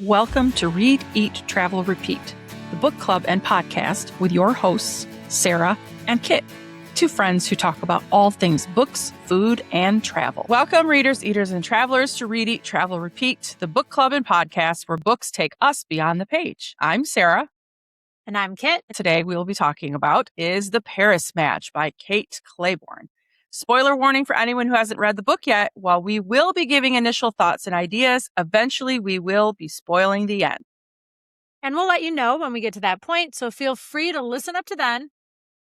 Welcome to Read, Eat, Travel, Repeat, the book club and podcast with your hosts, Sarah and Kit, two friends who talk about all things books, food, and travel. Welcome, readers, eaters, and travelers to Read, Eat, Travel, Repeat, the book club and podcast where books take us beyond the page. I'm Sarah. And I'm Kit. Today we will be talking about is The Paris Match by Kate Clayborn. Spoiler warning for anyone who hasn't read the book yet. While we will be giving initial thoughts and ideas, eventually we will be spoiling the end. And we'll let you know when we get to that point, so feel free to listen up to then,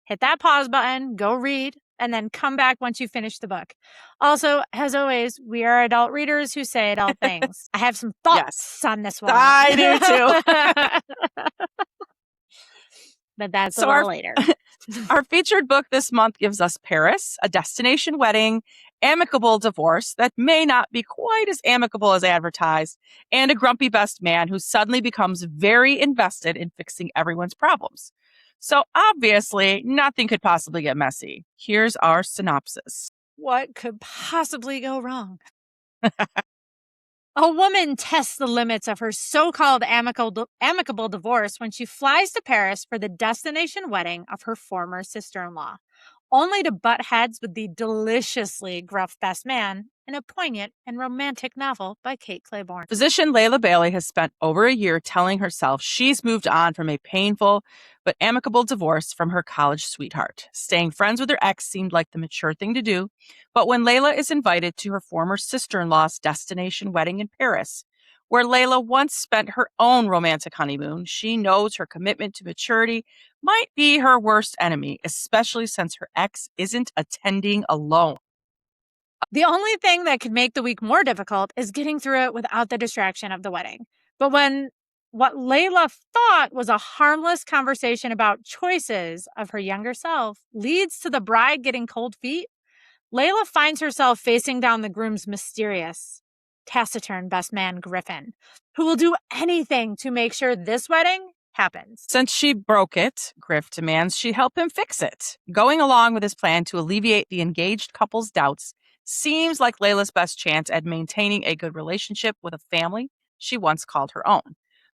hit that pause button, go read, and then come back once you finish the book. Also, as always, we are adult readers who say adult things. I have some thoughts on this one. I do too. But that's a little later. Our featured book this month gives us Paris, a destination wedding, amicable divorce that may not be quite as amicable as advertised, and a grumpy best man who suddenly becomes very invested in fixing everyone's problems. So obviously, nothing could possibly get messy. Here's our synopsis. What could possibly go wrong? A woman tests the limits of her so-called amicable divorce when she flies to Paris for the destination wedding of her former sister-in-law, only to butt heads with the deliciously gruff best man in a poignant and romantic novel by Kate Clayborn. Physician Layla Bailey has spent over a year telling herself she's moved on from a painful but amicable divorce from her college sweetheart. Staying friends with her ex seemed like the mature thing to do, but when Layla is invited to her former sister-in-law's destination wedding in Paris, where Layla once spent her own romantic honeymoon, she knows her commitment to maturity might be her worst enemy, especially since her ex isn't attending alone. The only thing that could make the week more difficult is getting through it without the distraction of the wedding. But when what Layla thought was a harmless conversation about choices of her younger self leads to the bride getting cold feet, Layla finds herself facing down the groom's mysterious, taciturn best man, Griffen, who will do anything to make sure this wedding happens. Since she broke it, Griff demands she help him fix it. Going along with his plan to alleviate the engaged couple's doubts seems like Layla's best chance at maintaining a good relationship with a family she once called her own.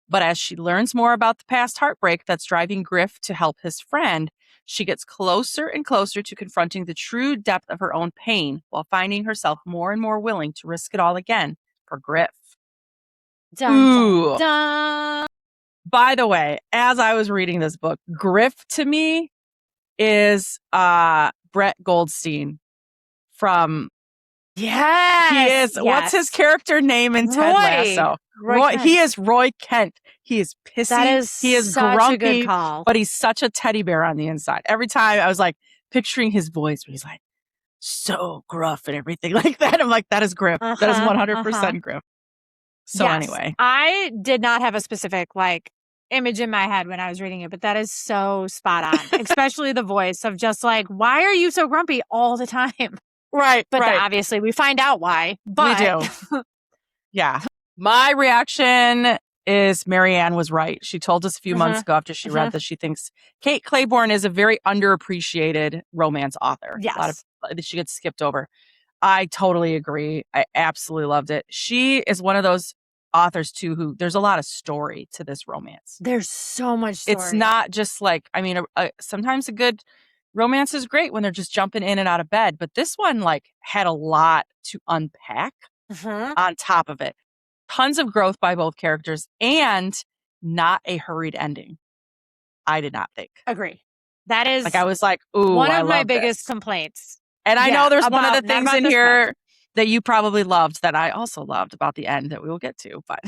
But as she learns more about the past heartbreak that's driving Griff to help his friend, she gets closer and closer to confronting the true depth of her own pain while finding herself more and more willing to risk it all again for Griff. Dun, dun, dun. By the way, as I was reading this book, Griff to me is Brett Goldstein from... Yes. He is. Yes. What's his character name in Ted Lasso? Roy. He is Roy Kent. He is pissy. That is he is such grumpy, a good call. But he's such a teddy bear on the inside. Every time I was like picturing his voice where he's like so gruff and everything like that. I'm like, that is Griff. That is 100% Griff. So yes. Anyway. I did not have a specific image in my head when I was reading it, but that is so spot on. Especially the voice of just like, why are you so grumpy all the time? Right. But right. Obviously we find out why. But... We do. Yeah. My reaction is Marianne was right. She told us a few months ago after she read that she thinks Kate Clayborn is a very underappreciated romance author. Yes. A lot of she gets skipped over. I totally agree. I absolutely loved it. She is one of those authors too who there's a lot of story to this romance. There's so much story. It's not just sometimes a good romance is great when they're just jumping in and out of bed, but this one had a lot to unpack on top of it. Tons of growth by both characters and not a hurried ending. I did not think. Agree. That is I was like, ooh, one of my biggest complaints. And I know there's one of the things in here that you probably loved that I also loved about the end that we will get to, but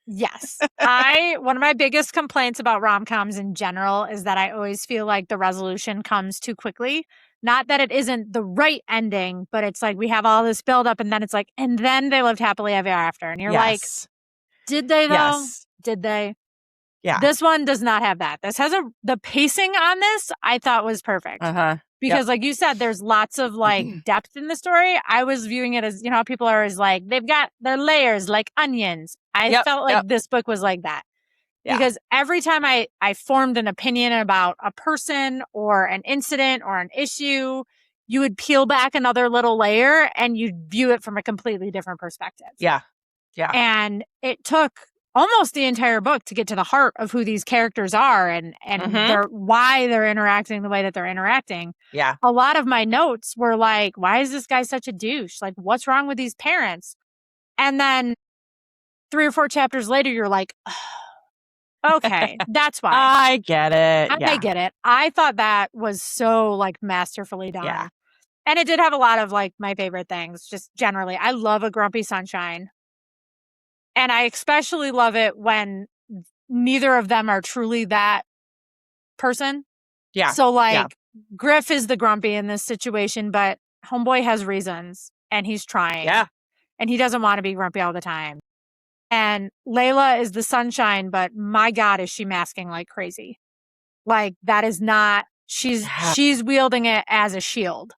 yes. One of my biggest complaints about rom-coms in general is that I always feel like the resolution comes too quickly. Not that it isn't the right ending, but it's like we have all this buildup and then it's like, and then they lived happily ever after. And you're like, did they though? Yes. Did they? Yeah. This one does not have that. This has the pacing on this I thought was perfect. Because like you said, there's lots of depth in the story. I was viewing it as, how people are always like, they've got their layers like onions. I felt like this book was like that. Yeah. Because every time I formed an opinion about a person or an incident or an issue, you would peel back another little layer and you'd view it from a completely different perspective. Yeah. Yeah. And it took almost the entire book to get to the heart of who these characters are and why they're interacting the way that they're interacting. Yeah. A lot of my notes were like, why is this guy such a douche? Like, what's wrong with these parents? And then 3 or 4 chapters later, you're like, oh, okay, that's why. I get it. I get it. I thought that was so like masterfully done. Yeah. And it did have a lot of like my favorite things, just generally. I love a grumpy sunshine. And I especially love it when neither of them are truly that person. Yeah. So like Griff is the grumpy in this situation, but homeboy has reasons and he's trying. Yeah. And he doesn't want to be grumpy all the time. And Layla is the sunshine, but my God, is she masking like crazy. Like that is not, she's wielding it as a shield.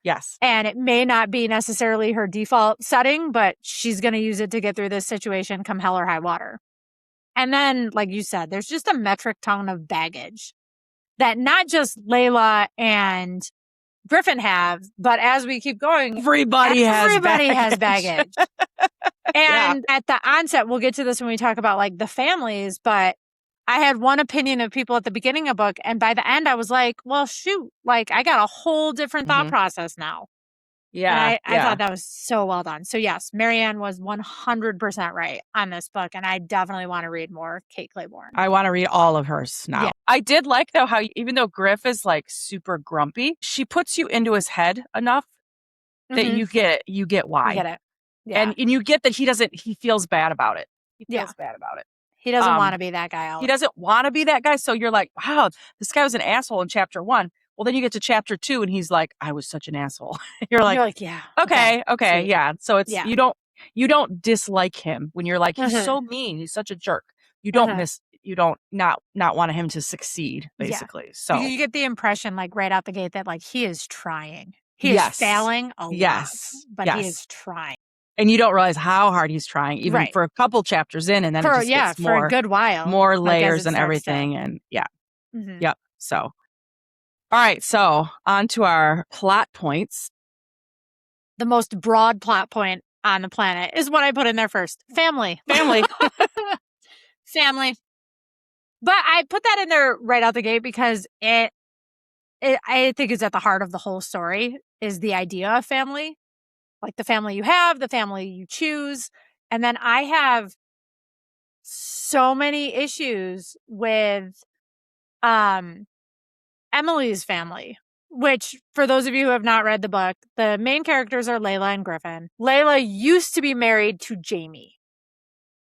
Yes. And it may not be necessarily her default setting, but she's going to use it to get through this situation come hell or high water. And then, like you said, there's just a metric ton of baggage that not just Layla and Griffen have, but as we keep going, everybody has baggage. And at the onset, we'll get to this when we talk about like the families, but I had one opinion of people at the beginning of the book, and by the end I was like, well, shoot, like I got a whole different thought process now. Yeah. And I thought that was so well done. So yes, Marianne was 100% right on this book, and I definitely want to read more Kate Clayborn. I want to read all of hers now. Yeah. I did like though how even though Griff is like super grumpy, she puts you into his head enough that you get why. You get it. Yeah. And you get that he feels bad about it. He feels bad about it. He doesn't want to be that guy. He doesn't want to be that guy. So you're like, wow, this guy was an asshole in chapter 1. Well, then you get to chapter 2 and he's like, I was such an asshole. You're like, yeah. Okay. Yeah. So it's, you don't dislike him when you're like, he's so mean. He's such a jerk. You don't not want him to succeed, basically. Yeah. So you get the impression like right out the gate that like he is trying. He is failing a lot, but he is trying. And you don't realize how hard he's trying, even for a couple chapters in, and then it just gets for a good while, more layers and everything, and yep. So, all right, so on to our plot points. The most broad plot point on the planet is what I put in there first: family. Family. But I put that in there right out the gate because I think it's at the heart of the whole story is the idea of family. Like the family you have, the family you choose. And then I have so many issues with Emily's family, which for those of you who have not read the book, the main characters are Layla and Griffen. Layla used to be married to Jamie.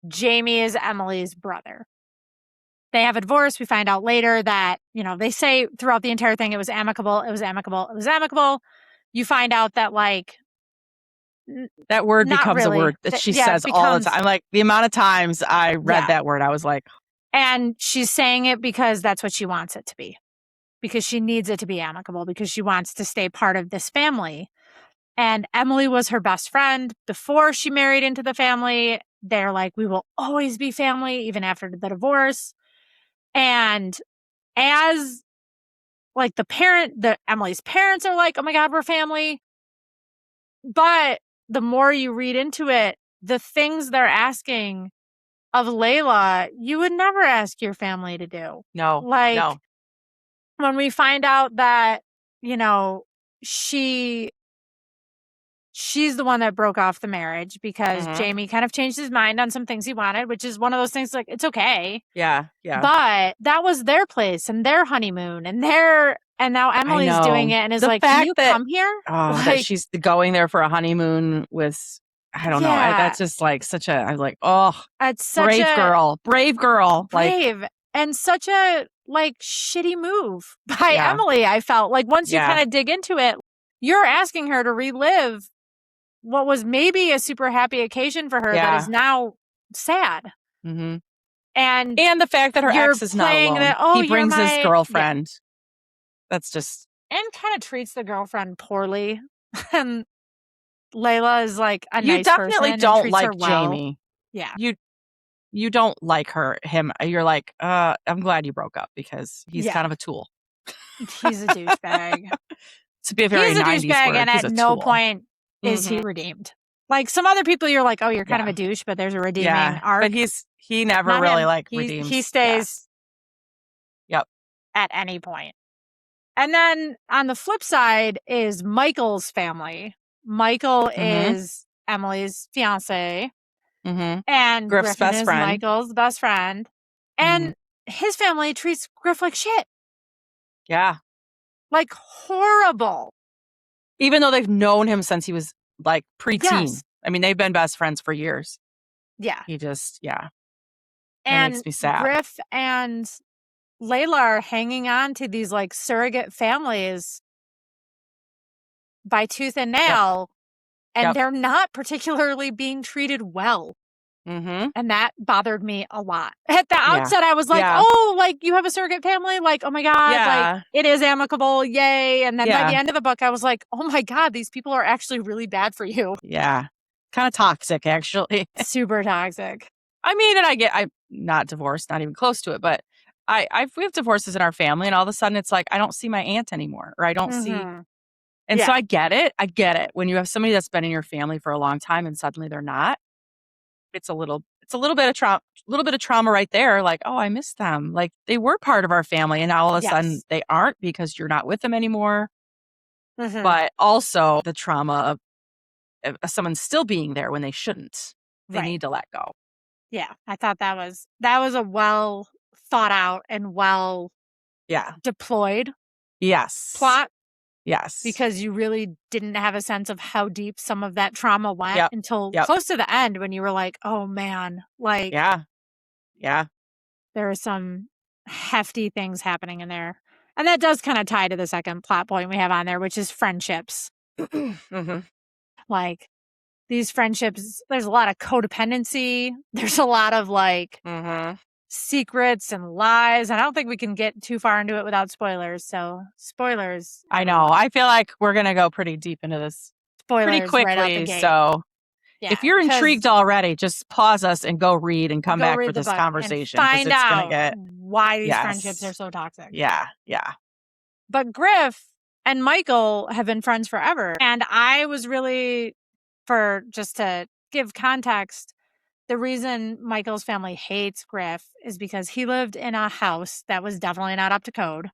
Jamie is Emily's brother. They have a divorce. We find out later that, they say throughout the entire thing, it was amicable. It was amicable. It was amicable. You find out that like, that word becomes a word that she says all the time. I'm like, the amount of times I read that word, I was like. And she's saying it because that's what she wants it to be. Because she needs it to be amicable. Because she wants to stay part of this family. And Emily was her best friend before she married into the family. They're like, we will always be family, even after the divorce. And as like Emily's parents are like, oh my God, we're family. But the more you read into it, the things they're asking of Layla, you would never ask your family to do. No. When we find out that, she's the one that broke off the marriage because Jamie kind of changed his mind on some things he wanted, which is one of those things like, it's okay. Yeah. But that was their place and their honeymoon and now Emily's doing it and is like, can you come here? That she's going there for a honeymoon with, I don't know. That's just like I was like, it's such brave girl. Brave. And such a like shitty move by Emily. I felt like once you kind of dig into it, you're asking her to relive what was maybe a super happy occasion for her that is now sad. Mm-hmm. And the fact that her ex is not alone. He brings his girlfriend. That's just... And kind of treats the girlfriend poorly. And Layla is like a nice person. You definitely don't like Jamie. Yeah. You don't like him. You're like, I'm glad you broke up because he's kind of a tool. He's a douchebag. To be a very 90s word. And at no point is he redeemed. Like some other people, you're like, oh, you're kind of Yeah. a douche, but there's a redeeming arc. But he never Not really him. like He redeems. stays Yep. at any point. And then on the flip side is Michael's family. Michael is Emily's fiance, and Griff's Griffen best is friend. Michael's best friend. And his family treats Griff like shit. Yeah. Like horrible. Even though they've known him since he was like preteen. Yes. I mean, they've been best friends for years. Yeah. He just, That And makes me sad. Griff and Layla are hanging on to these like surrogate families by tooth and nail, and they're not particularly being treated well. And that bothered me a lot. At the outset, I was like, oh, like you have a surrogate family? Like, oh my God, like it is amicable. Yay. And then by the end of the book, I was like, oh my God, these people are actually really bad for you. Yeah. Kind of toxic, actually. Super toxic. I mean, and I'm not divorced, not even close to it, but we have divorces in our family, and all of a sudden it's like, I don't see my aunt anymore, or I don't see. And so I get it. I get it. When you have somebody that's been in your family for a long time and suddenly they're not, it's a little bit of trauma right there. Like, oh, I miss them. Like they were part of our family, and now all of a sudden they aren't because you're not with them anymore. But also the trauma of someone still being there when they shouldn't. They need to let go. Yeah, I thought that was a well thought out and well deployed plot. Yes. Because you really didn't have a sense of how deep some of that trauma went until close to the end when you were like, oh man, like Yeah. There are some hefty things happening in there. And that does kind of tie to the second plot point we have on there, which is friendships. Like these friendships, there's a lot of codependency. There's a lot of like secrets and lies. I don't think we can get too far into it without spoilers. So spoilers. I know. I feel like we're going to go pretty deep into this pretty quickly. Right out the gate. So if you're intrigued already, just pause us and go read and come back for this conversation. Find out why these friendships are so toxic. Yeah. But Griff and Michael have been friends forever. And I was really, just to give context, the reason Michael's family hates Griff is because he lived in a house that was definitely not up to code.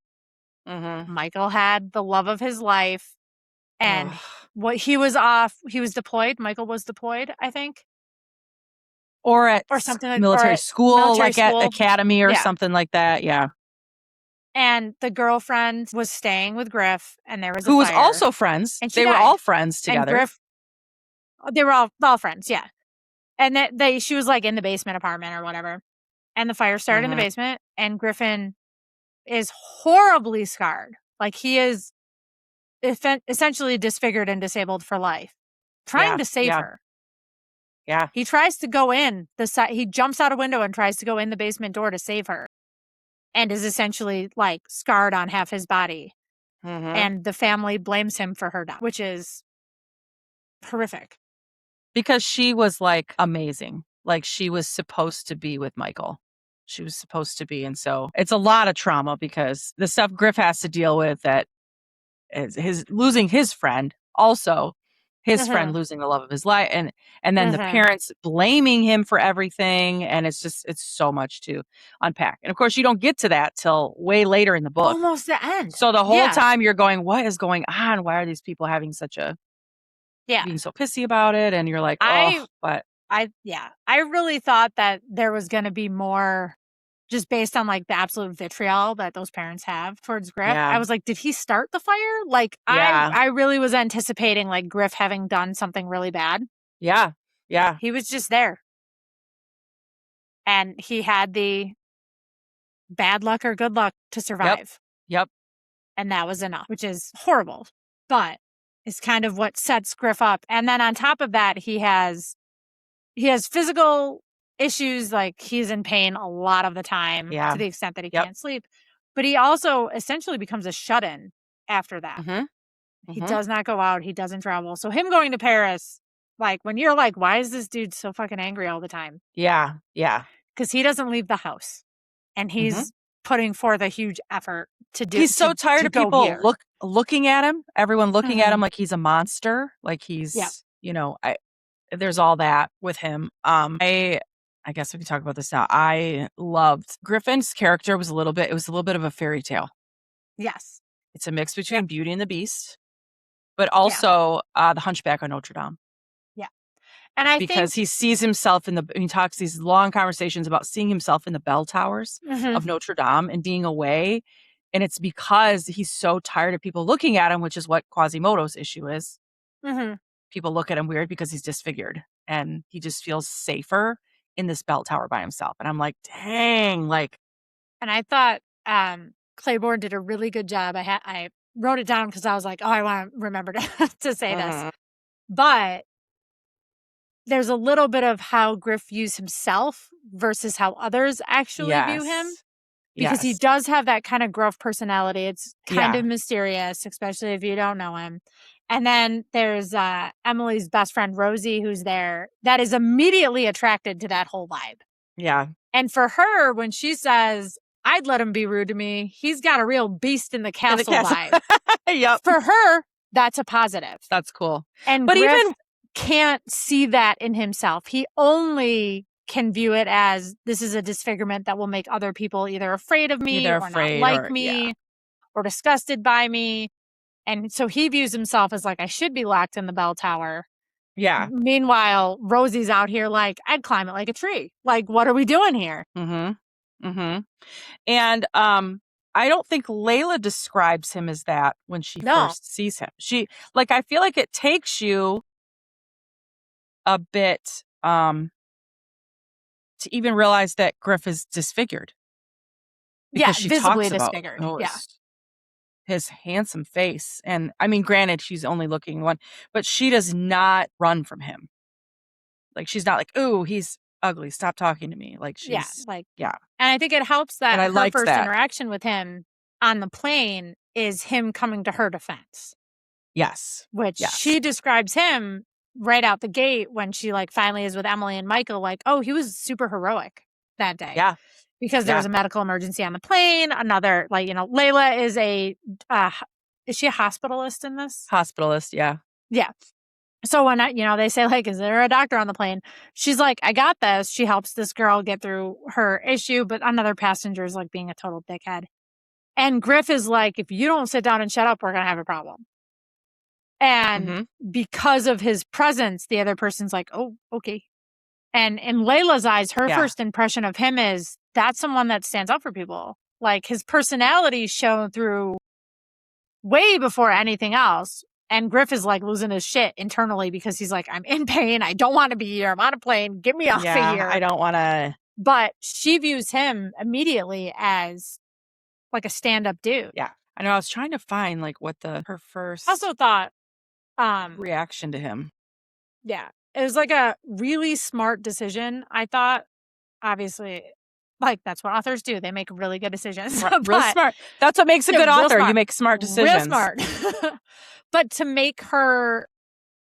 Michael had the love of his life. And he was deployed. Michael was deployed, I think. Or something like military school, like at academy or something like that. Yeah. And the girlfriend was staying with Griff, and there was who was also friends. And they were all friends together. And Griff, they were all friends, yeah. And she was like in the basement apartment or whatever. And the fire started in the basement, and Griffen is horribly scarred. Like he is essentially disfigured and disabled for life, trying to save her. Yeah. He tries to go in he jumps out a window and tries to go in the basement door to save her, and is essentially like scarred on half his body. And the family blames him for her death, which is horrific. Because she was like amazing. Like she was supposed to be with Michael. She was supposed to be. And so it's a lot of trauma because the stuff Griff has to deal with, that is his losing his friend, also his friend losing the love of his life, and then the parents blaming him for everything. And it's so much to unpack. And of course you don't get to that till way later in the book. Almost the end. So the whole time you're going, what is going on? Why are these people having being so pissy about it? And you're like, I really thought that there was going to be more, just based on like the absolute vitriol that those parents have towards Griff. I was like, did he start the fire? Like, I really was anticipating like Griff having done something really bad. Yeah. He was just there. And he had the bad luck or good luck to survive. Yep. And that was enough, which is horrible. But it's kind of what sets Griff up. And then on top of that, he has physical issues, like he's in pain a lot of the time to the extent that he can't sleep. But he also essentially becomes a shut-in after that. He does not go out. He doesn't travel. So him going to Paris, like when you're like, why is this dude so fucking angry all the time? Yeah. Because he doesn't leave the house. And he's putting forth a huge effort to do. He's so tired of people looking at him. Everyone looking at him like he's a monster. Like he's, there's all that with him. I guess we can talk about this now. I loved Griffin's character it was a little bit of a fairy tale. Yes. It's a mix between Beauty and the Beast, but also the Hunchback of Notre Dame. Yeah. And I because think he sees himself he talks these long conversations about seeing himself in the bell towers of Notre Dame and being away. And it's because he's so tired of people looking at him, which is what Quasimodo's issue is. People look at him weird because he's disfigured and he just feels safer in this bell tower by himself. And I'm like, dang, like. And I thought Clayborn did a really good job. I wrote it down because I was like, oh, I want to remember to say this. But there's a little bit of how Griff views himself versus how others actually view him. Because he does have that kind of gruff personality. It's kind of mysterious, especially if you don't know him. And then there's Emily's best friend, Rosie, who's there, that is immediately attracted to that whole vibe. Yeah. And for her, when she says, I'd let him be rude to me, he's got a real beast in the castle vibe. Yep. For her, that's a positive. That's cool. But Griff even can't see that in himself. He only can view it as this is a disfigurement that will make other people either afraid of me or not like me or disgusted by me. And so he views himself as like, I should be locked in the bell tower. Yeah. Meanwhile, Rosie's out here like, I'd climb it like a tree. Like, what are we doing here? And I don't think Layla describes him as that when she first sees him. I feel like it takes you a bit to even realize that Griff is disfigured. Because she visibly talks disfigured. About, his handsome face. And I mean, granted, she's only looking one, but she does not run from him. Like, she's not like, ooh, he's ugly. Stop talking to me. Like, she's, And I think it helps that her first interaction with him on the plane is him coming to her defense. Yes. Which she describes him right out the gate when she finally is with Emily and Michael, oh, he was super heroic that day. Yeah. Because there was a medical emergency on the plane. Another, Layla is is she a hospitalist in this? Hospitalist, yeah. Yeah. So when, they say, is there a doctor on the plane? She's like, I got this. She helps this girl get through her issue, but another passenger is being a total dickhead. And Griff is like, if you don't sit down and shut up, we're going to have a problem. And because of his presence, the other person's like, oh, okay. And in Layla's eyes, her first impression of him is that's someone that stands up for people. His personality shown through way before anything else. And Griff is losing his shit internally because he's like, I'm in pain. I don't want to be here. I'm on a plane. Get me off of here. I don't want to. But she views him immediately as a stand-up dude. Yeah. I know. I was trying to find what her first. I also thought reaction to him. Yeah. It was a really smart decision. I thought, obviously, that's what authors do. They make really good decisions. Real smart. That's what makes a good author. You make smart decisions. Real smart. But to make her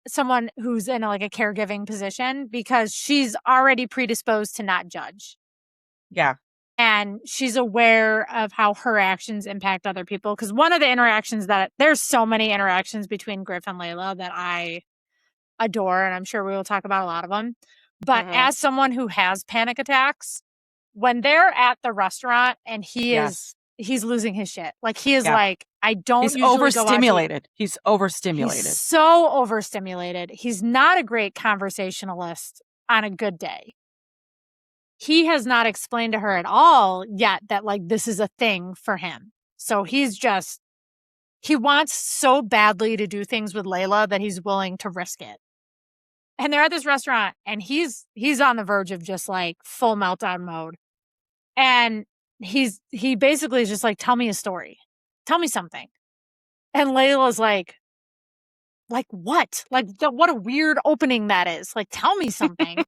someone who's in a caregiving position because she's already predisposed to not judge. Yeah. And she's aware of how her actions impact other people. Because one of the interactions there's so many interactions between Griff and Layla that I adore, and I'm sure we will talk about a lot of them. But as someone who has panic attacks, when they're at the restaurant and he's losing his shit. He is I don't He's usually overstimulated. He's overstimulated. He's so overstimulated. He's not a great conversationalist on a good day. He has not explained to her at all yet that this is a thing for him. So he wants so badly to do things with Layla that he's willing to risk it. And they're at this restaurant and he's on the verge of just full meltdown mode. And he basically is just tell me a story. Tell me something. And Layla's like what? What a weird opening that is. Tell me something.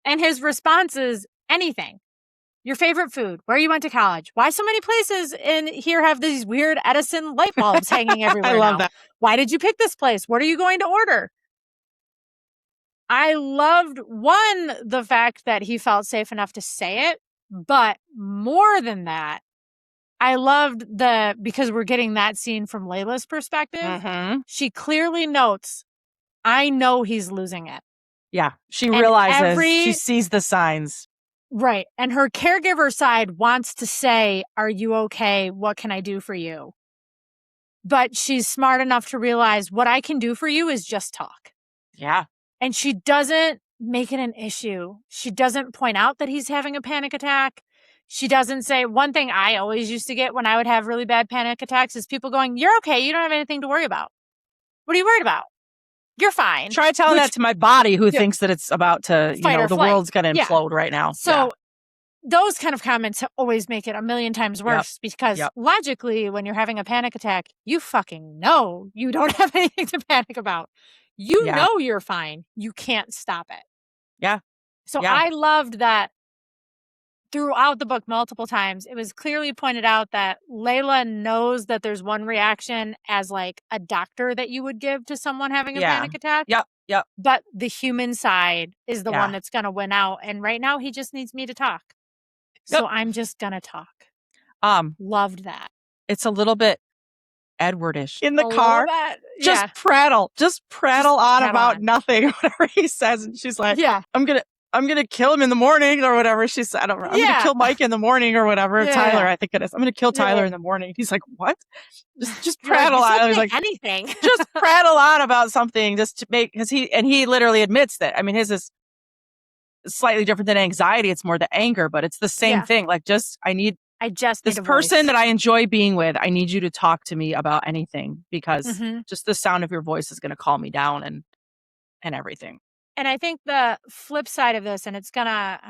And his response is anything. Your favorite food, where you went to college, why so many places in here have these weird Edison light bulbs hanging everywhere. I love that. Why did you pick this place? What are you going to order? I loved, the fact that he felt safe enough to say it, but more than that, I loved because we're getting that scene from Layla's perspective. She clearly notes, I know he's losing it. Yeah. She And realizes, she sees the signs. Right. And her caregiver side wants to say, are you okay? What can I do for you? But she's smart enough to realize what I can do for you is just talk. Yeah. And she doesn't make it an issue. She doesn't point out that he's having a panic attack. She doesn't say, one thing I always used to get when I would have really bad panic attacks is people going, you're okay. You don't have anything to worry about. What are you worried about? You're fine. Try telling that to my body who thinks that it's about to, the world's going to implode right now. So those kind of comments always make it a million times worse because logically, when you're having a panic attack, you fucking know you don't have anything to panic about. You know you're fine. You can't stop it. Yeah. So I loved that throughout the book multiple times, it was clearly pointed out that Layla knows that there's one reaction as like a doctor that you would give to someone having a panic attack. Yep. But the human side is the one that's going to win out. And right now he just needs me to talk. So I'm just going to talk. Loved that. It's a little bit Edwardish in the car. Just prattle on about nothing, whatever he says. And she's like, I'm gonna kill him in the morning or whatever she said. I'm gonna kill Mike in the morning or whatever. Tyler, I think it is. I'm gonna kill Tyler in the morning. He's like, what? Just prattle on. He's like, anything. Just prattle on about something just to make, because he literally admits that. I mean, his is slightly different than anxiety. It's more the anger, but it's the same thing. Like, I need this person that I enjoy being with. I need you to talk to me about anything because just the sound of your voice is going to calm me down and everything. And I think the flip side of this, and I'm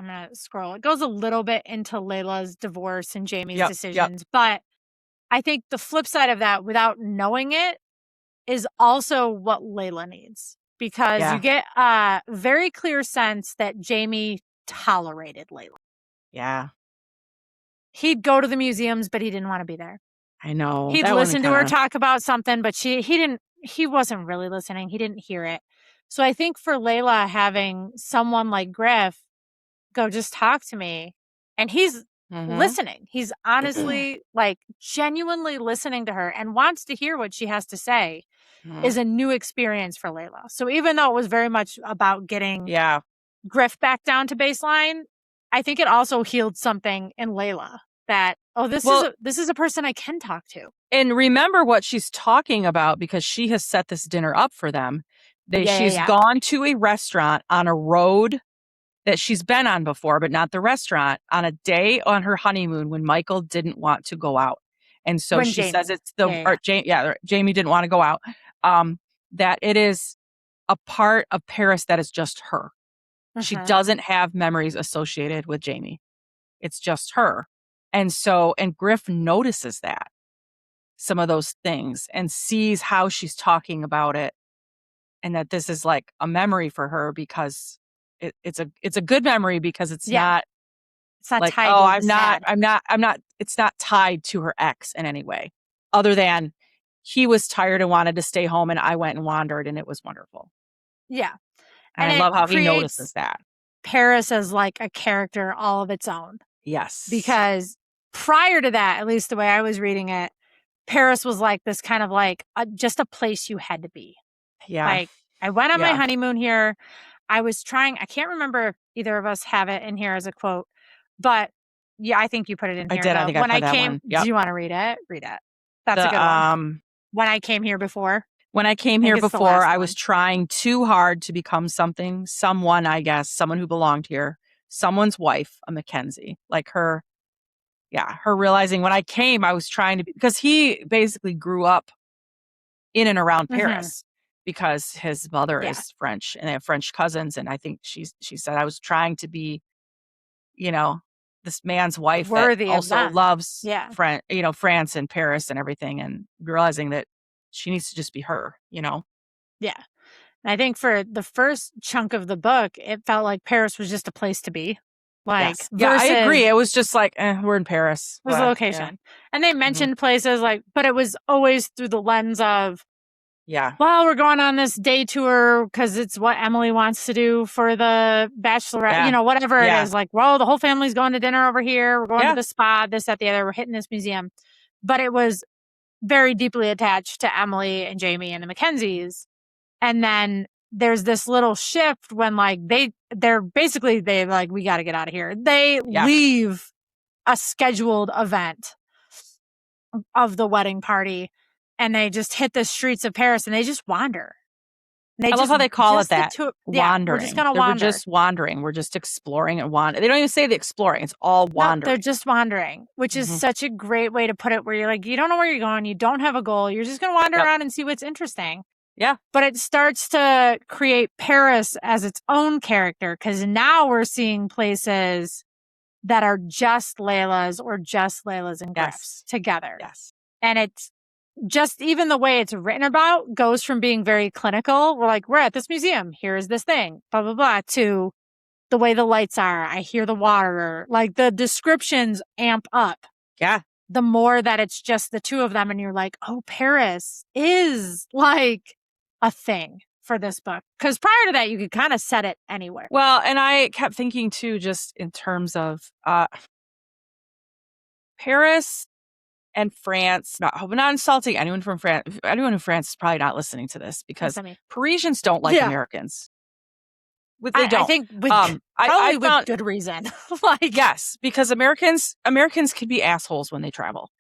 going to scroll. It goes a little bit into Layla's divorce and Jamie's decisions. But I think the flip side of that, without knowing it, is also what Layla needs. Because you get a very clear sense that Jamie tolerated Layla. Yeah. He'd go to the museums, but he didn't want to be there. I know. He'd listen to her talk about something, but he wasn't really listening. He didn't hear it. So I think for Layla, having someone like Griff go, just talk to me, and he's listening. He's honestly, like, genuinely listening to her and wants to hear what she has to say is a new experience for Layla. So even though it was very much about getting Griff back down to baseline, I think it also healed something in Layla that, this is a person I can talk to. And remember what she's talking about, because she has set this dinner up for them. She's gone to a restaurant on a road that she's been on before, but not the restaurant, on a day on her honeymoon when Michael didn't want to go out. And so says it's Jamie didn't want to go out. That it is a part of Paris that is just her. She doesn't have memories associated with Jamie. It's just her. And Griff notices that, some of those things, and sees how she's talking about it. And that this is like a memory for her because it's a good memory because it's not like, tied. I'm not, it's not tied to her ex in any way, other than he was tired and wanted to stay home and I went and wandered and it was wonderful. Yeah. And I love how he notices that. Paris as like a character all of its own. Yes. Because prior to that, at least the way I was reading it, Paris was like this kind of like just a place you had to be. Yeah. Like, I went on my honeymoon here. I can't remember if either of us have it in here as a quote, but I think you put it in here. I did. I think when I put that one. Do you want to read it? Read it. That's a good one. When I came here before. When I came here before, I was trying too hard to become someone, I guess, someone who belonged here, someone's wife, a Mackenzie, like her. Yeah. Her realizing when I came, I was trying to, because he basically grew up in and around Paris. Because his mother is French and they have French cousins. And I think she said, I was trying to be, this man's wife worthy that also loves France and Paris and everything, and realizing that she needs to just be her, Yeah. And I think for the first chunk of the book, it felt like Paris was just a place to be. Like, I agree. It was just like, we're in Paris. It was a location. Yeah. And they mentioned places but it was always through the lens of, well, we're going on this day tour because it's what Emily wants to do for the bachelorette, whatever it is. Like, well, the whole family's going to dinner over here. We're going to the spa, this, that, the other. We're hitting this museum. But it was very deeply attached to Emily and Jamie and the Mackenzies. And then there's this little shift when like they're like, we got to get out of here. They leave a scheduled event of the wedding party and they just hit the streets of Paris and they just wander. I love how they call it that. Wandering. We're just going to wander. We're just wandering. We're just exploring and wandering. They don't even say the exploring. It's all wandering. No, they're just wandering, which is such a great way to put it, where you're like, you don't know where you're going. You don't have a goal. You're just going to wander around and see what's interesting. Yeah. But it starts to create Paris as its own character, because now we're seeing places that are just Layla's or just Layla's and Griff's together. Yes. And it's just, even the way it's written about goes from being very clinical. We're like, we're at this museum. Here is this thing, blah, blah, blah, to the way the lights are. I hear the water. Like, the descriptions amp up. Yeah. The more that it's just the two of them, and you're like, oh, Paris is like a thing for this book. Because prior to that, you could kind of set it anywhere. Well, and I kept thinking too, just in terms of Paris and France. I'm not insulting anyone from France. Anyone in France is probably not listening to this, because Parisians don't like Americans. They don't. I think with good reason. Yes, because Americans can be assholes when they travel,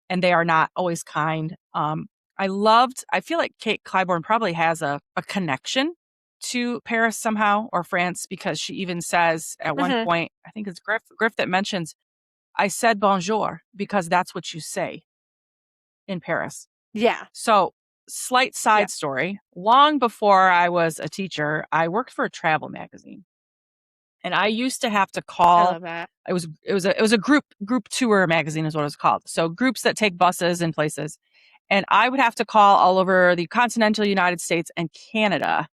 and they are not always kind. I feel like Kate Clayborn probably has a connection to Paris somehow, or France, because she even says at one point, I think it's Griff that mentions, I said bonjour because that's what you say in Paris. Yeah. So, slight side story. Long before I was a teacher, I worked for a travel magazine. And I used to have to call. I love that. It was a group tour magazine is what it was called. So groups that take buses and places. And I would have to call all over the continental United States and Canada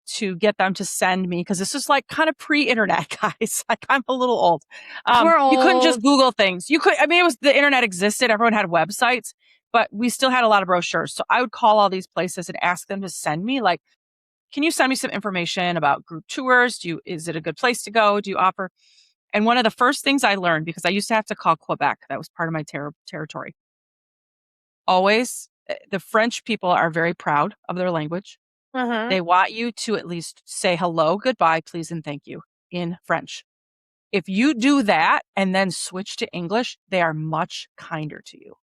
to get them to send me, because this was like kind of pre-internet, guys. Like, I'm a little old. We're old. You couldn't just Google things. The internet existed. Everyone had websites, but we still had a lot of brochures. So I would call all these places and ask them to send me, like, can you send me some information about group tours? Is it a good place to go? Do you offer? And one of the first things I learned, because I used to have to call Quebec, that was part of my territory. Always, the French people are very proud of their language. They want you to at least say hello, goodbye, please, and thank you in French. If you do that and then switch to English, they are much kinder to you,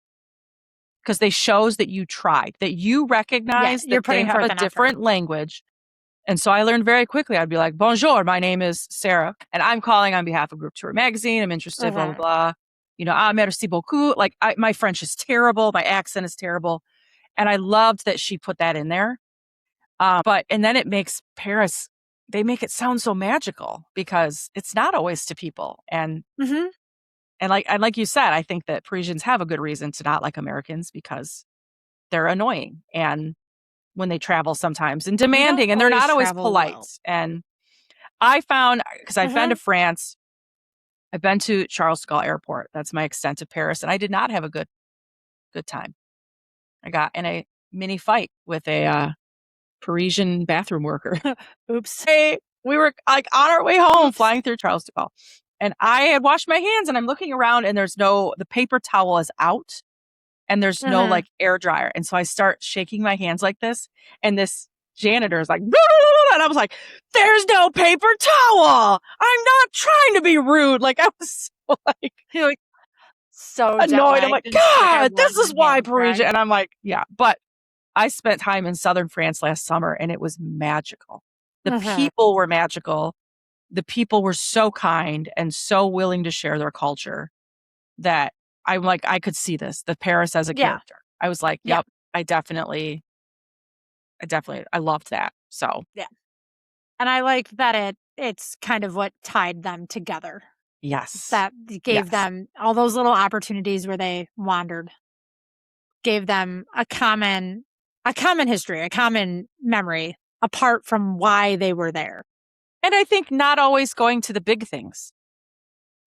because they shows that you tried, that you recognize that they have a different language. And so I learned very quickly. I'd be like, bonjour, my name is Sarah, and I'm calling on behalf of Group Tour Magazine. I'm interested, blah, blah, blah. Merci beaucoup. Like, my French is terrible. My accent is terrible. And I loved that she put that in there. And then it makes Paris, they make it sound so magical, because it's not always to people. And like you said, I think that Parisians have a good reason to not like Americans, because they're annoying and when they travel sometimes, and demanding, and they're not always polite. Well. And I found, because I've been to France, I've been to Charles de Gaulle Airport. That's my extent of Paris. And I did not have a good time. I got in a mini fight with a Parisian bathroom worker. Oops. We were like on our way home, flying through Charles de Gaulle, and I had washed my hands, and I'm looking around, and the paper towel is out, and there's no like air dryer. And so I start shaking my hands like this, and this janitor is like, and I was like, there's no paper towel. I'm not trying to be rude. Like, I was so annoyed. I'm like, God, this is why Parisian. And I'm like, yeah, but I spent time in southern France last summer, and it was magical. The people were magical. The people were so kind and so willing to share their culture that I'm like, I could see the Paris as a character. I was like, yep, I definitely, I loved that. So, yeah. And I like that it's kind of what tied them together. Yes. That gave them all those little opportunities where they wandered, gave them a common history, a common memory, apart from why they were there. And I think not always going to the big things.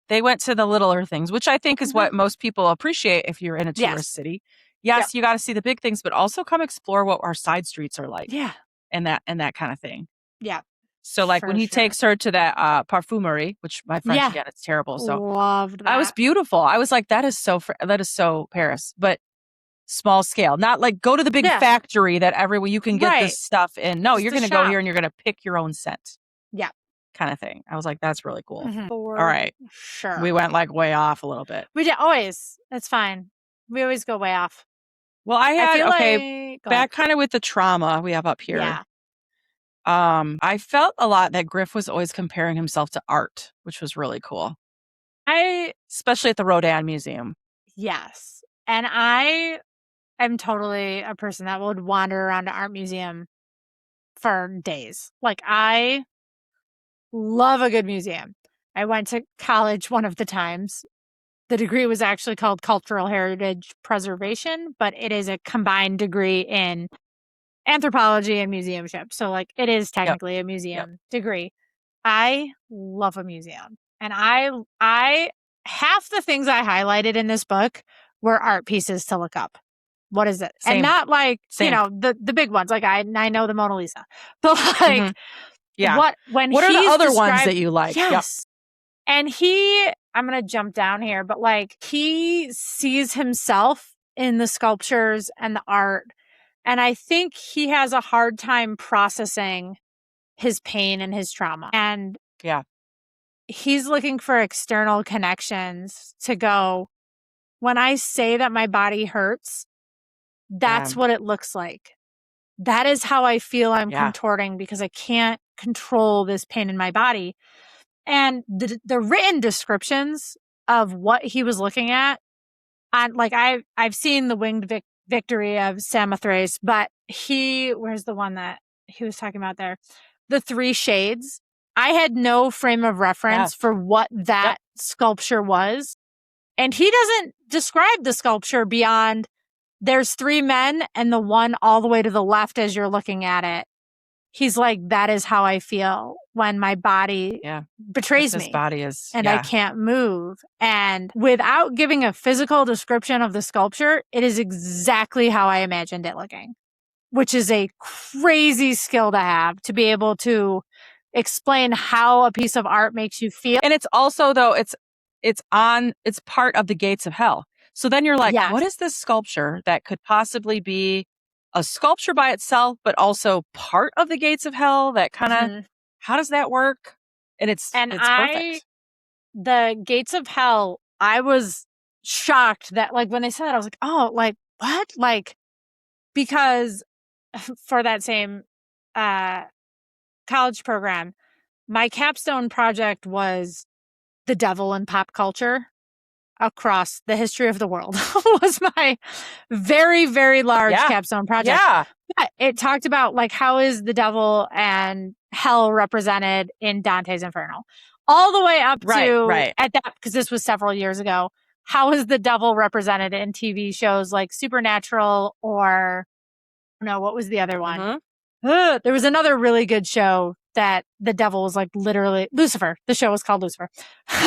They went to the littler things, which I think is what most people appreciate if you're in a tourist city. Yes, you got to see the big things, but also come explore what our side streets are like. Yeah. And that kind of thing. Yeah. So like when he takes her to that parfumerie, which my French again, it's terrible. So loved that. I was beautiful. I was like, that is so Paris. But small scale, not like go to the big factory that everywhere you can get this stuff in. No, Just you're a going to go shop. here and you're going to pick your own scent. Yeah. Kind of thing. I was like, that's really cool. For All right. sure. We went like way off a little bit. We did always. That's fine. We always go way off. Well, I feel back like, kind of with the trauma we have up here. Yeah. I felt a lot that Griff was always comparing himself to art, which was really cool. Especially at the Rodin Museum. Yes. And I am totally a person that would wander around an art museum for days. Like, I love a good museum. I went to college one of the times. The degree was actually called Cultural Heritage Preservation, but it is a combined degree in anthropology and museumship. So, like, it is technically a museum degree. I love a museum. And I half the things I highlighted in this book were art pieces to look up. What is it? Same. And not like, Same. the big ones. Like, I know the Mona Lisa. But like, what are the other ones that you like? Yes. Yep. And I'm going to jump down here, but like, he sees himself in the sculptures and the art. And I think he has a hard time processing his pain and his trauma. And he's looking for external connections to go, when I say that my body hurts, that's what it looks like. That is how I feel I'm contorting because I can't control this pain in my body. And the written descriptions of what he was looking at, like I've seen The Winged Victory of Samothrace, but where's the one that he was talking about there? The Three Shades. I had no frame of reference for what that sculpture was. And he doesn't describe the sculpture beyond there's three men and the one all the way to the left as you're looking at it. He's like, that is how I feel when my body betrays me. Body is, and I can't move. And without giving a physical description of the sculpture, it is exactly how I imagined it looking, which is a crazy skill to have, to be able to explain how a piece of art makes you feel. And it's also, though, it's part of the gates of hell. So then you're like, what is this sculpture that could possibly be a sculpture by itself, but also part of the gates of hell? That kind of, how does that work? And it's perfect. The gates of hell, I was shocked that, like, when they said that, I was like, oh, like, what? Like, because for that same college program, my capstone project was the devil in pop culture across the history of the world. Was my very, very large capstone project. Yeah. But it talked about, like, how is the devil and hell represented in Dante's Inferno, all the way up to at that, because this was several years ago. How is the devil represented in TV shows like Supernatural, or no, what was the other one? There was another really good show that the devil was like literally Lucifer. The show was called Lucifer.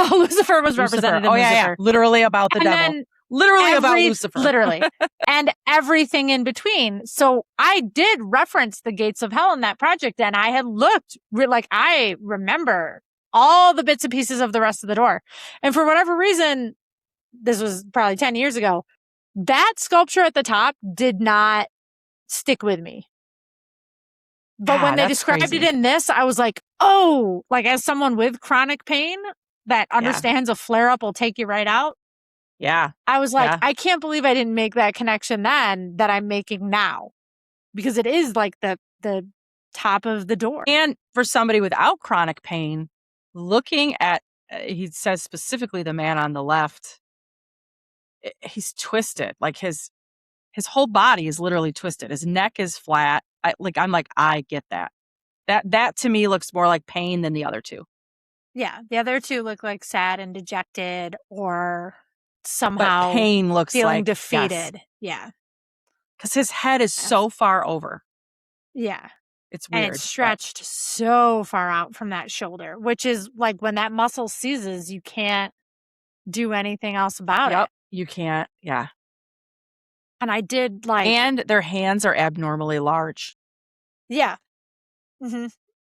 Lucifer was represented in Lucifer. Yeah. Literally about the devil. Literally about Lucifer. Literally. And everything in between. So I did reference the gates of hell in that project, and I had looked, like, I remember all the bits and pieces of the rest of the door. And for whatever reason, this was probably 10 years ago, that sculpture at the top did not stick with me. But when they described it in this, I was like, oh, like, as someone with chronic pain that understands a flare-up will take you right out. Yeah. I was like, I can't believe I didn't make that connection then that I'm making now. Because it is like the top of the door. And for somebody without chronic pain, looking at, he says specifically the man on the left, he's twisted. Like his whole body is literally twisted. His neck is flat. I'm like, I get that. That to me looks more like pain than the other two. Yeah. The other two look like sad and dejected, or somehow but pain looks feeling like defeated. Yeah. Because his head is so far over. Yeah. It's weird. And it's stretched so far out from that shoulder, which is like, when that muscle seizes, you can't do anything else about it. You can't. Yeah. And I did like... And their hands are abnormally large. Yeah. Mm-hmm.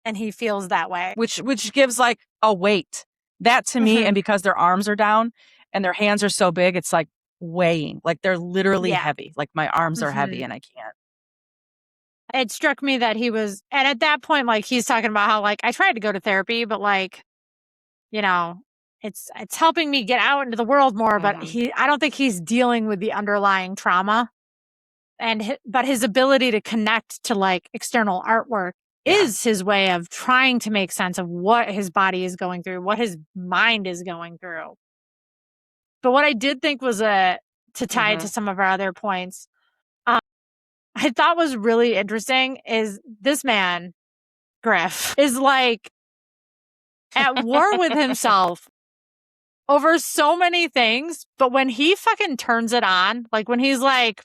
And he feels that way. Which gives like a weight. That to me, and because their arms are down and their hands are so big, it's like weighing. Like they're literally Yeah. heavy. Like my arms are heavy Mhm. and I can't. It struck me that he was, and at that point, like, he's talking about how, like, I tried to go to therapy, but, like, you know, it's helping me get out into the world more, but I don't think he's dealing with the underlying trauma. And but his ability to connect to, like, external artwork is his way of trying to make sense of what his body is going through, what his mind is going through. But what I did think was to tie it to some of our other points, I thought was really interesting is this man, Griff, is like at war with himself over so many things. But when he fucking turns it on, like when he's like,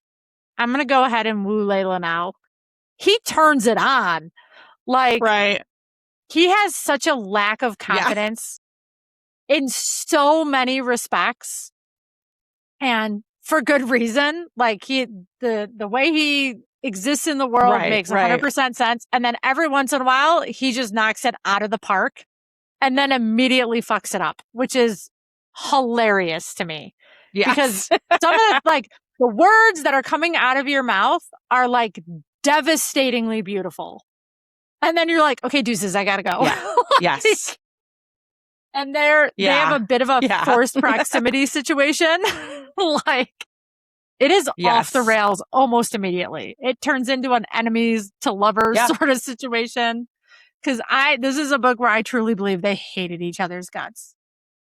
I'm going to go ahead and woo Layla now, he turns it on. Like, right. He has such a lack of confidence in so many respects. And for good reason. Like the way he exists in the world makes 100% sense. And then every once in a while, he just knocks it out of the park and then immediately fucks it up, which is hilarious to me. Yes. Because some of the words that are coming out of your mouth are like devastatingly beautiful. And then you're like, okay, deuces, I gotta go. Yeah. Yes. And they have a bit of a forced proximity situation. Like, it is off the rails almost immediately. It turns into an enemies to lovers sort of situation. Because this is a book where I truly believe they hated each other's guts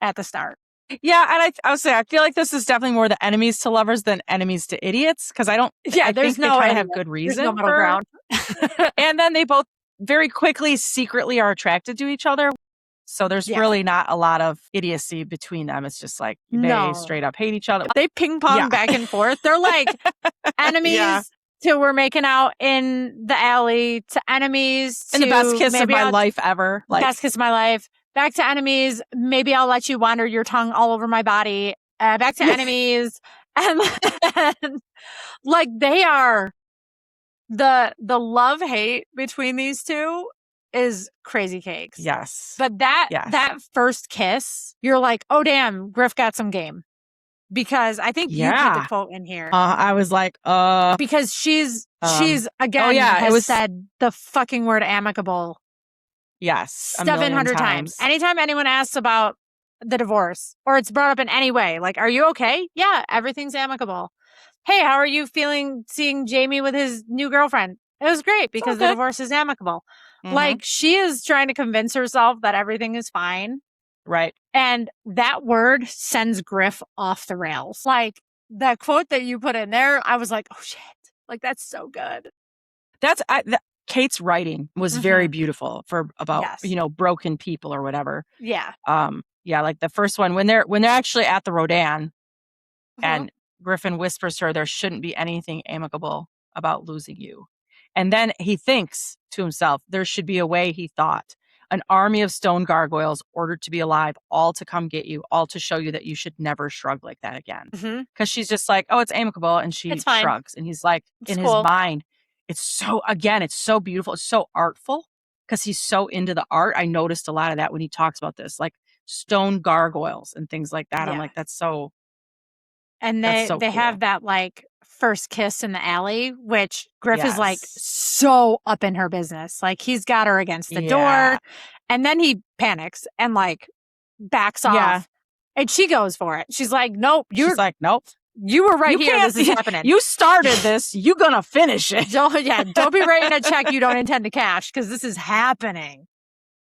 at the start. Yeah, and I would say I feel like this is definitely more the enemies to lovers than enemies to idiots. Because I there's think they kind of have good reason. There's no middle ground. And then they both very quickly secretly are attracted to each other. So there's really not a lot of idiocy between them. It's just like they straight up hate each other. They ping pong back and forth. They're like enemies to we're making out in the alley to enemies to and the best kiss of my life ever. Like, best kiss of my life. Back to enemies. Maybe I'll let you wander your tongue all over my body. Back to enemies. And like they are the love-hate between these two is crazy cakes. Yes. But that first kiss, you're like, oh, damn, Griff got some game. Because I think you put the quote in here. I was like, because she's again has said the fucking word amicable. Yes. 700 times. Anytime anyone asks about the divorce or it's brought up in any way, like, are you okay? Yeah, everything's amicable. Hey, how are you feeling seeing Jamie with his new girlfriend? It was great because the divorce is amicable. Like, she is trying to convince herself that everything is fine. Right. And that word sends Griff off the rails. Like, that quote that you put in there, I was like, oh, shit. Like, that's so good. Kate's writing was very beautiful for about, broken people or whatever. Yeah. Like the first one, when they're actually at the Rodin and Griffen whispers to her, there shouldn't be anything amicable about losing you. And then he thinks to himself, there should be a way, he thought. An army of stone gargoyles ordered to be alive, all to come get you, all to show you that you should never shrug like that again. Because she's just like, oh, it's amicable. And she shrugs. And he's like, his mind, it's so beautiful. It's so artful because he's so into the art. I noticed a lot of that when he talks about this, like stone gargoyles and things like that. I'm like, that's so. And they cool. have that like first kiss in the alley, which Griff is like so up in her business. Like he's got her against the door and then he panics and like backs off and she goes for it. She's like, nope. Nope. You were right here. This is happening. You started this. You're going to finish it. Don't be writing a check you don't intend to cash because this is happening.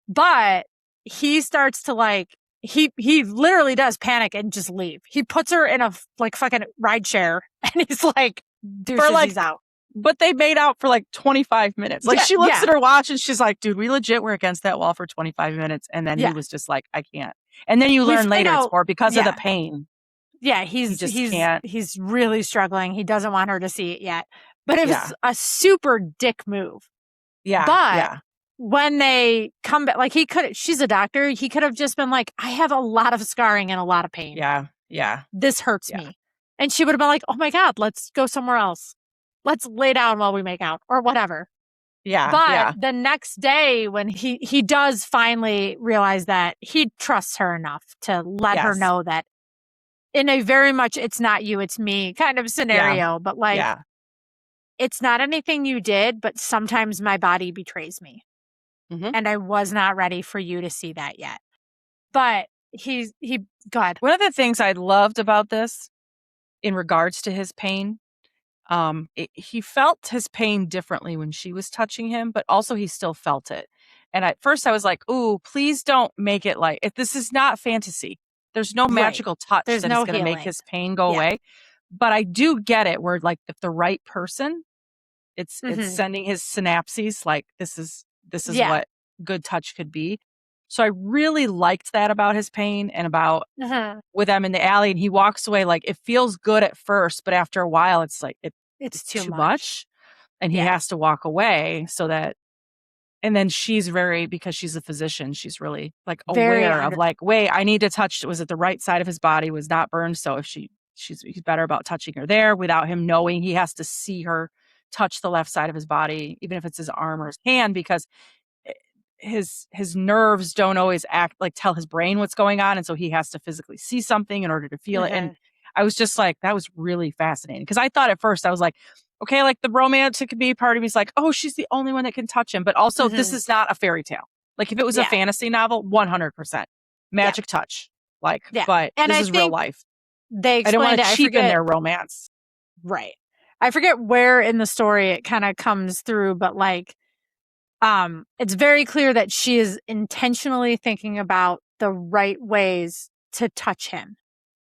But he starts to like, he literally does panic and just leave. He puts her in a like fucking ride share and he's like, he's out. But they made out for like 25 minutes. Like she looks at her watch and she's like, dude, we legit were against that wall for 25 minutes. And then he was just like, I can't. And then you learn later it's more because of the pain. Yeah, he's really struggling. He doesn't want her to see it yet. But it was a super dick move. Yeah. But when they come back, like she's a doctor. He could have just been like, I have a lot of scarring and a lot of pain. Yeah. Yeah. This hurts me. And she would have been like, oh my God, let's go somewhere else. Let's lay down while we make out or whatever. Yeah. But the next day when he does finally realize that he trusts her enough to let her know that in a very much it's not you, it's me kind of scenario. But like, it's not anything you did, but sometimes my body betrays me. Mm-hmm. And I was not ready for you to see that yet. But God. One of the things I loved about this in regards to his pain, he felt his pain differently when she was touching him, but also he still felt it. And at first I was like, ooh, please don't make it like, if this is not fantasy. There's no magical touch There's that no is going to make healing. his pain go away. But I do get it where like if the right person, it's sending his synapses like this is what good touch could be. So I really liked that about his pain and about with them in the alley, and he walks away like it feels good at first, but after a while it's like it's too much and he has to walk away so that. And then she's because she's a physician, she's really like aware of like, wait, I need to touch, was it the right side of his body was not burned? So if he's better about touching her there without him knowing. He has to see her touch the left side of his body, even if it's his arm or his hand, because his nerves don't always tell his brain what's going on. And so he has to physically see something in order to feel it. And I was just like, that was really fascinating. Because I thought at first, I was like, okay, like the romantic be part of me is like, oh, she's the only one that can touch him. But also, this is not a fairy tale. Like if it was a fantasy novel, 100% magic touch. Like, but and this is real life. I don't want to cheapen their romance. Right. I forget where in the story it kind of comes through, but like, it's very clear that she is intentionally thinking about the right ways to touch him.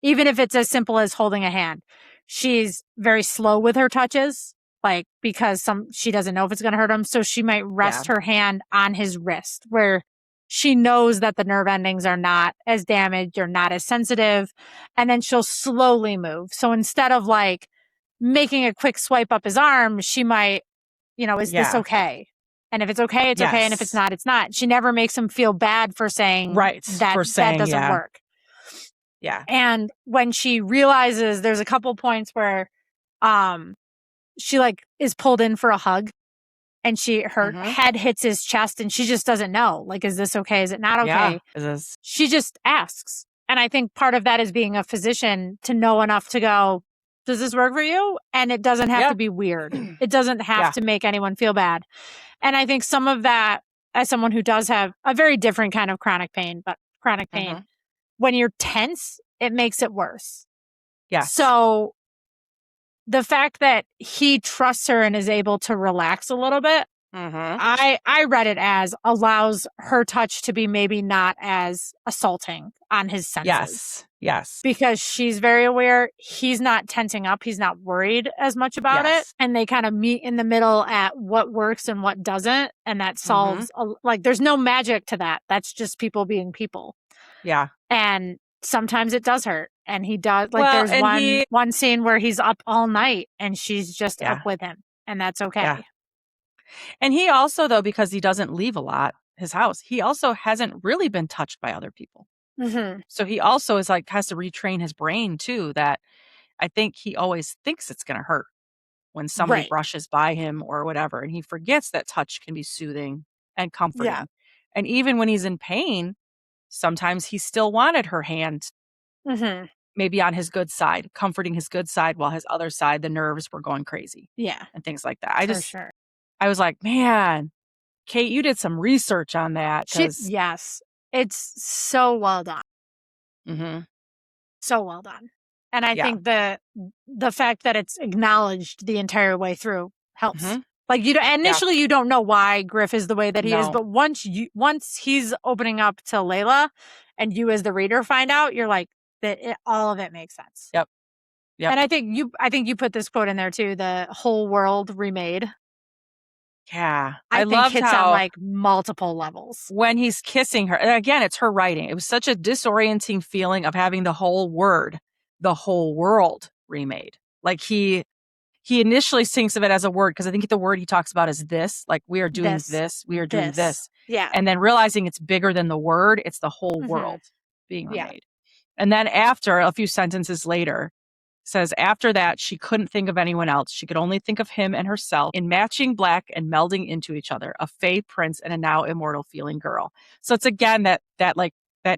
Even if it's as simple as holding a hand. She's very slow with her touches, like because she doesn't know if it's going to hurt him. So she might rest her hand on his wrist where she knows that the nerve endings are not as damaged or not as sensitive. And then she'll slowly move. So instead of like making a quick swipe up his arm, she might, is this okay? And if it's okay, it's okay. And if it's not, it's not. She never makes him feel bad for saying that doesn't work. Yeah. And when she realizes there's a couple points where she like is pulled in for a hug and her head hits his chest and she just doesn't know. Like, is this okay? Is it not okay? Yeah. She just asks. And I think part of that is being a physician to know enough to go, does this work for you? And it doesn't have to be weird. It doesn't have to make anyone feel bad. And I think some of that, as someone who does have a very different kind of chronic pain, when you're tense, it makes it worse. Yeah. So the fact that he trusts her and is able to relax a little bit, I read it as allows her touch to be maybe not as assaulting on his senses. Yes. Because she's very aware he's not tensing up. He's not worried as much about it. And they kind of meet in the middle at what works and what doesn't. And that solves, there's no magic to that. That's just people being people. Yeah. And sometimes it does hurt. And he does, there's one scene where he's up all night and she's just up with him. And that's okay. Yeah. And he also, though, because he doesn't leave a lot, his house, he also hasn't really been touched by other people. So he also is has to retrain his brain too, that I think he always thinks it's going to hurt when somebody brushes by him or whatever. And he forgets that touch can be soothing and comforting. Yeah. And even when he's in pain, sometimes he still wanted her hand maybe on his good side, comforting his good side while his other side, the nerves were going crazy. Yeah. And things like that. I was like, man, Kate, you did some research on that. Yes. It's so well done. So well done. And I think the fact that it's acknowledged the entire way through helps. Like initially you don't know why Griff is the way that he is, but once he's opening up to Layla and you as the reader find out, you're like all of it makes sense. Yep. And I think you put this quote in there too, the whole world remade. Yeah. I think hits on multiple levels. When he's kissing her, and again, it's her writing. It was such a disorienting feeling of having the whole world remade. Like he initially thinks of it as a word, because I think the word he talks about is this, like we are doing this, we are doing this. Yeah. And then realizing it's bigger than the word, it's the whole world being remade. And then after a few sentences later, says after that, she couldn't think of anyone else. She could only think of him and herself in matching black and melding into each other, a fey prince and a now immortal feeling girl. So it's again that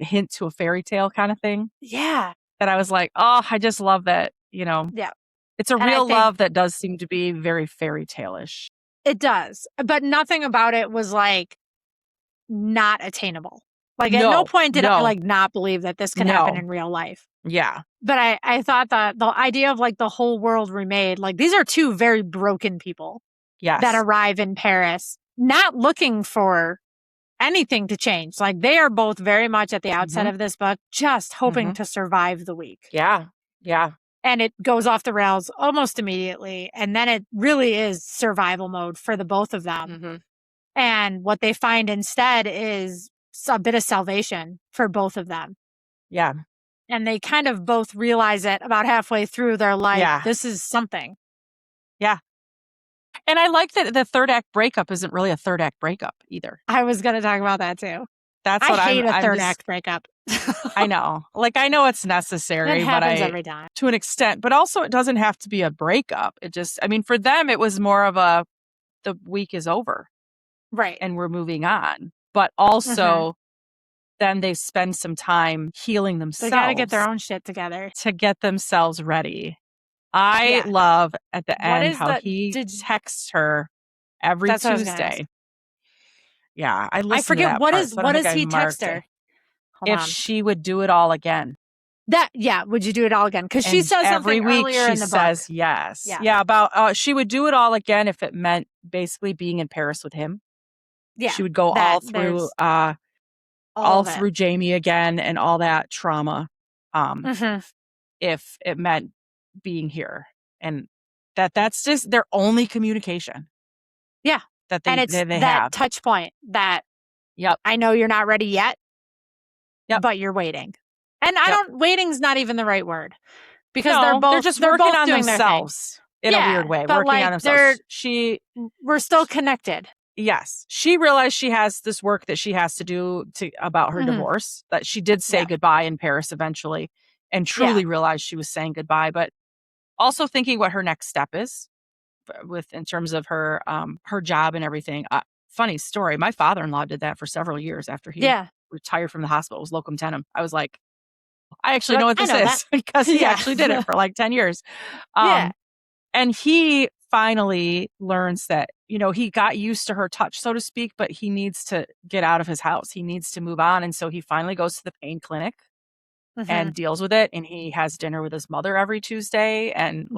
hint to a fairy tale kind of thing. Yeah. that I was like, oh, I just love that, you know. Yeah. It's a And I real think love that does seem to be very fairy tale-ish. it does. But nothing about it was like not attainable. Like at no point did I like not believe that this could happen in real life. Yeah. But I thought that the idea of like the whole world remade, like these are two very broken people that arrive in Paris, not looking for anything to change. Like they are both very much at the outset of this book, just hoping to survive the week. Yeah. Yeah. And it goes off the rails almost immediately. And then it really is survival mode for the both of them. And what they find instead is a bit of salvation for both of them. Yeah. And they kind of both realize it about halfway through their life. Yeah. This is something. Yeah. And I like that the third act breakup isn't really a third act breakup either. I was going to talk about that too. That's what I hate a third act breakup. I know. Like, I know it's necessary. It happens every time. To an extent. But also, it doesn't have to be a breakup. It just, I mean, for them, it was more of the week is over. Right. And we're moving on. But also, then they spend some time healing themselves. They got to get their own shit together. To get themselves ready. I love at the end how he texts her every Tuesday. Yeah, I forget what does he text her? If she would do it all again. Would you do it all again? Because she says something earlier in the book. Every week she says yes. Yeah, about she would do it all again if it meant basically being in Paris with him. Yeah, she would go all through Jamie again and all that trauma. If it meant being here, and that's just their only communication. Yeah, that they that have. Touch point that. Yep, I know you're not ready yet. Yep, but you're waiting, and waiting's not even the right word because they're just working on themselves in a weird way, working on themselves. We're still connected. Yes, she realized she has this work that she has to do about her divorce. That she did say goodbye in Paris eventually, and truly realized she was saying goodbye, but also thinking what her next step is in terms of her job and everything. Funny story. My father-in-law did that for several years after he retired from the hospital. It was locum tenens. I was like, I actually know what this is because he actually did it for like 10 years. And he finally learns that, he got used to her touch, so to speak, but he needs to get out of his house. He needs to move on. And so he finally goes to the pain clinic and deals with it. And he has dinner with his mother every Tuesday. And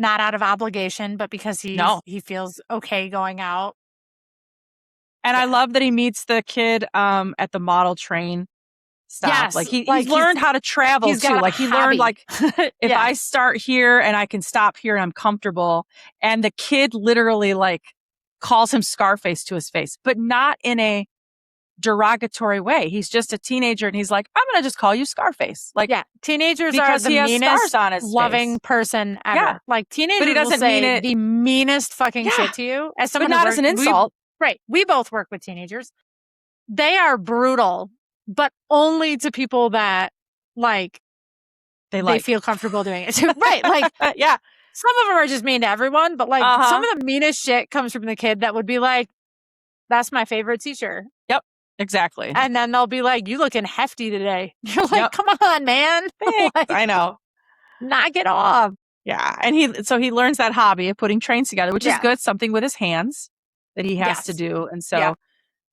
not out of obligation, but because he feels okay going out. And I love that he meets the kid at the model train stop. Yes, like he's learned how to travel too. Like he learned if I start here and I can stop here and I'm comfortable. And the kid literally calls him Scarface to his face, but not in a derogatory way. He's just a teenager and he's like, I'm going to just call you Scarface. Teenagers are the meanest loving person ever. Yeah. Like teenagers but he doesn't will say mean it, the meanest fucking shit to you. As someone but not as an insult. We both work with teenagers. They are brutal, but only to people that they feel comfortable doing it. Right. Some of them are just mean to everyone, but some of the meanest shit comes from the kid that would be like, that's my favorite teacher. Yep. Exactly. And then they'll be like, you looking hefty today. You're like, come on, man. I know. Knock it off. Yeah. And he learns that hobby of putting trains together, which is good. Something with his hands that he has to do. And so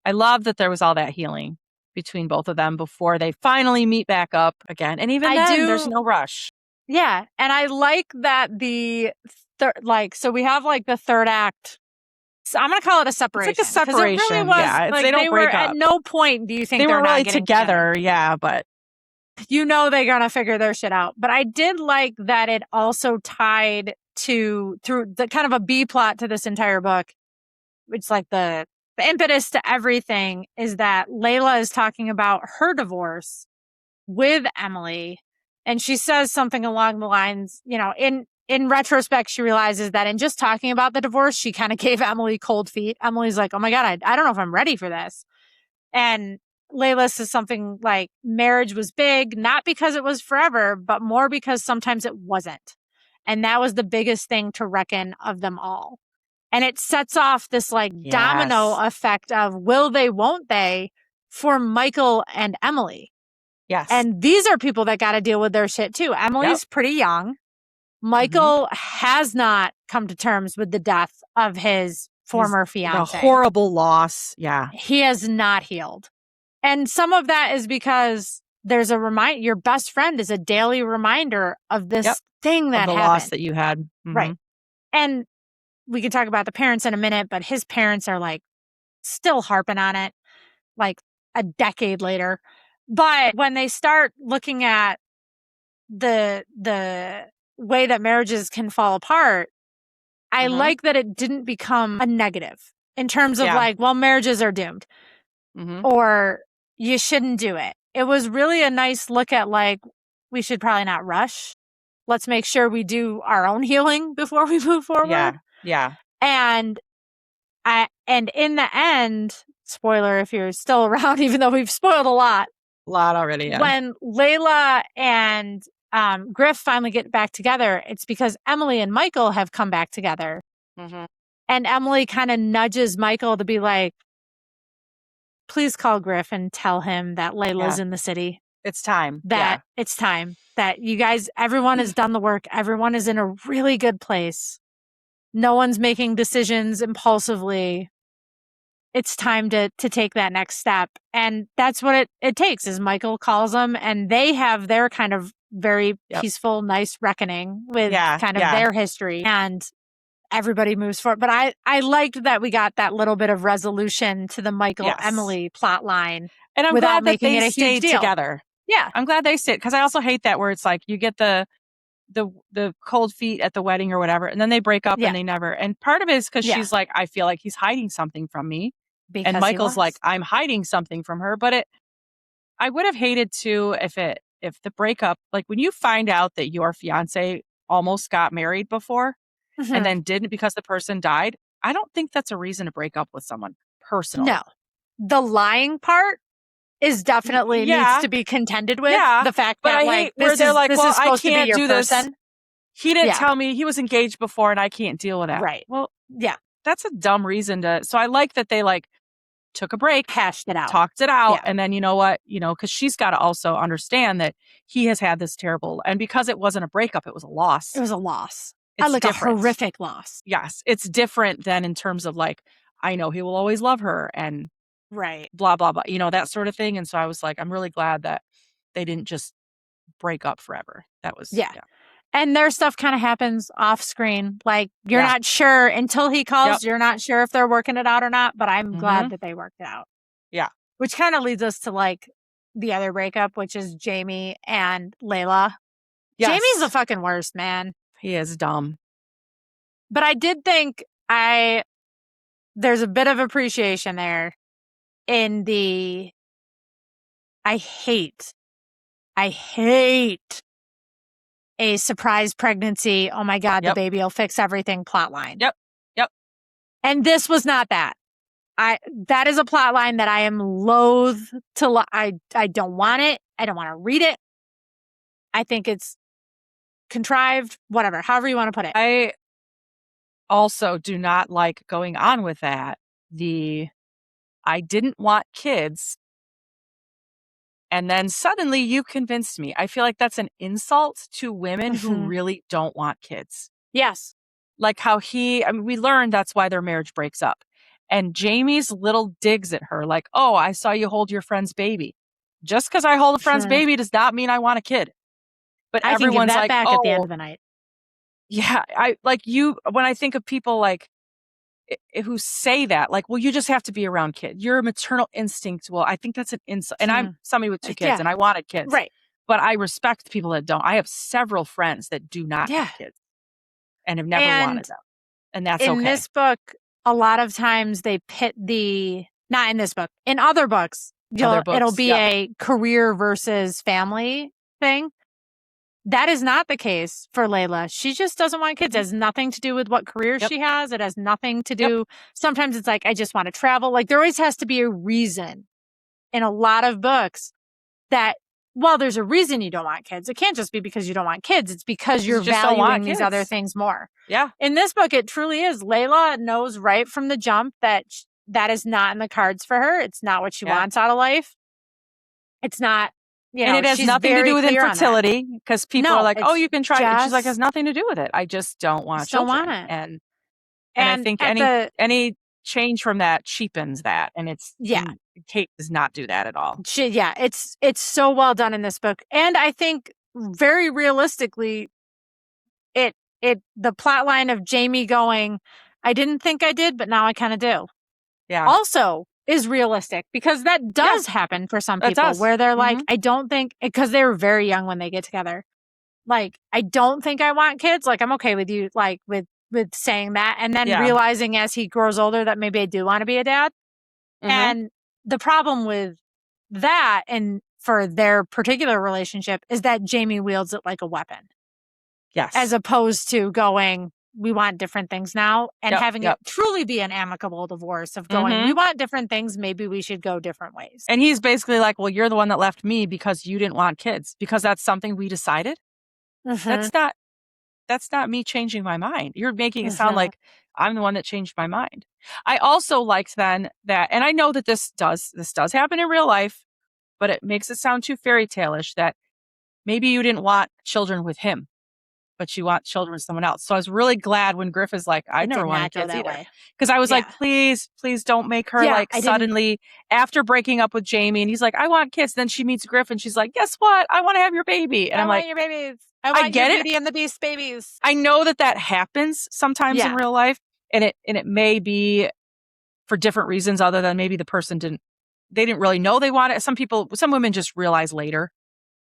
I love that there was all that healing between both of them before they finally meet back up again. And even then, there's no rush. Yeah. And I like that so we have the third act. So I'm going to call it a separation. It's like a separation. It really was, they don't break up. At no point do you think they they're were really not getting together. Yeah, but they're going to figure their shit out. But I did like that it also tied through the kind of a B plot to this entire book. It's like the impetus to everything is that Layla is talking about her divorce with Emily. And she says something along the lines, in retrospect, she realizes that in just talking about the divorce, she kind of gave Emily cold feet. Emily's like, oh my God, I don't know if I'm ready for this. And Layla says something like marriage was big, not because it was forever, but more because sometimes it wasn't. And that was the biggest thing to reckon of them all. And it sets off this domino effect of will they, won't they for Michael and Emily. Yes. And these are people that got to deal with their shit too. Emily's pretty young. Michael has not come to terms with the death of his former fiance. The horrible loss. Yeah. He has not healed. And some of that is because there's a reminder, your best friend is a daily reminder of this thing that happened. Loss that you had. Mm-hmm. Right. And we can talk about the parents in a minute, but his parents are like still harping on it like a decade later. But when they start looking at the way that marriages can fall apart, I like that it didn't become a negative in terms of like, well, marriages are doomed or you shouldn't do it. It was really a nice look at like, we should probably not rush. Let's make sure we do our own healing before we move forward. Yeah. And in the end, spoiler if you're still around, even though we've spoiled a lot already. Yeah. When Layla and Griff finally get back together, it's because Emily and Michael have come back together. And Emily kind of nudges Michael to be like, please call Griff and tell him that Layla's in the city. It's time. It's time. That you guys, everyone has done the work. Everyone is in a really good place. No one's making decisions impulsively. It's time to take that next step. And that's what it takes is Michael calls them and they have their kind of very peaceful, nice reckoning with kind of their history and everybody moves forward. But I liked that we got that little bit of resolution to the Michael Emily plot line. And I'm glad that they stayed together. Yeah. I'm glad they stayed because I also hate that where it's like you get the cold feet at the wedding or whatever, and then they break up and they never. And part of it is because she's like, I feel like he's hiding something from me. Because and Michael's like, I'm hiding something from her. But I would have hated to if the breakup, like when you find out that your fiance almost got married before and then didn't because the person died, I don't think that's a reason to break up with someone personally. No. The lying part is definitely needs to be contended with. The fact that I hate where they're like, well, I can't do this. He didn't tell me he was engaged before and I can't deal with that. Right. Well, that's a dumb reason to. So I like that they like took a break, hashed it out, talked it out. And then, you know what, because she's got to also understand that he has had this terrible, and because it wasn't a breakup, it was a loss. It was a loss. It's like different. A horrific loss. Yes. It's different than in terms of like, I know he will always love her and blah, blah, blah, that sort of thing. And so I was like, I'm really glad that they didn't just break up forever. That was, And their stuff kind of happens off screen. Like you're not sure until he calls, you're not sure if they're working it out or not, but I'm glad that they worked it out. Yeah. Which kind of leads us to like the other breakup, which is Jamie and Layla. Yes. Jamie's the fucking worst, man. He is dumb. But I did think there's a bit of appreciation there in the I hate a surprise pregnancy. Oh my God, the baby will fix everything plot line. Yep. And this was not that. That is a plot line that I am loath to, I don't want it. I don't want to read it. I think it's contrived, whatever, however you want to put it. I also do not like going on with that. I didn't want kids. And then suddenly you convinced me. I feel like that's an insult to women who really don't want kids. Yes. Like how we learned that's why their marriage breaks up. And Jamie's little digs at her like, oh, I saw you hold your friend's baby. Just because I hold a friend's baby does not mean I want a kid. But I everyone's can give that like, back at the end of the night. Yeah. When I think of people like, who say that, like, well, you just have to be around kids. Your maternal instinct. Well, I think that's an insult. And I'm somebody with 2 kids and I wanted kids. Right. But I respect people that don't. I have several friends that do not have kids and have never wanted them. And that's okay. In this book, a lot of times they pit not in this book, in other books, it'll be a career versus family thing. That is not the case for Layla. She just doesn't want kids. It has nothing to do with what career she has. It has nothing to do. Sometimes it's like, I just want to travel. Like there always has to be a reason in a lot of books that, well, there's a reason you don't want kids. It can't just be because you don't want kids. It's because you're valuing these other things more. Yeah. In this book, it truly is. Layla knows right from the jump that is not in the cards for her. It's not what she wants out of life. It's not and it has she's nothing to very do with clear on that. infertility because people No, are like, oh, it's you can try. And she's like, it has just nothing to do with it. I just don't want just don't want children. it. And I And think at the any change from that cheapens that. And Kate does not do that at all. it's so well done in this book. And I think very realistically, the plot line of Jamie going, I didn't think I did, but now I kind of do. Yeah. Also is realistic because that does happen for some people where they're like, I don't think, because they were very young when they get together. Like, I don't think I want kids. Like, I'm okay with you, like with saying that. And then realizing as he grows older that maybe I do want to be a dad. And the problem with that and for their particular relationship is that Jamie wields it like a weapon. Yes. As opposed to going, we want different things now and having it truly be an amicable divorce of going, we want different things. Maybe we should go different ways. And he's basically like, well, you're the one that left me because you didn't want kids because that's something we decided. That's not me changing my mind. You're making it sound like I'm the one that changed my mind. I also liked then that, and I know that this does happen in real life, but it makes it sound too fairy tale-ish that maybe you didn't want children with him, but you want children with someone else. So I was really glad when Griff is like, I never wanted kids either. Because I was like, please don't make her suddenly after breaking up with Jamie. And he's like, I want kids. Then she meets Griff and she's like, guess what? I want to have your baby. And I'm like, your babies. I want your Beauty and the Beast babies. I know that happens sometimes in real life. And it may be for different reasons other than maybe the person didn't really know they want it. Some women just realize later.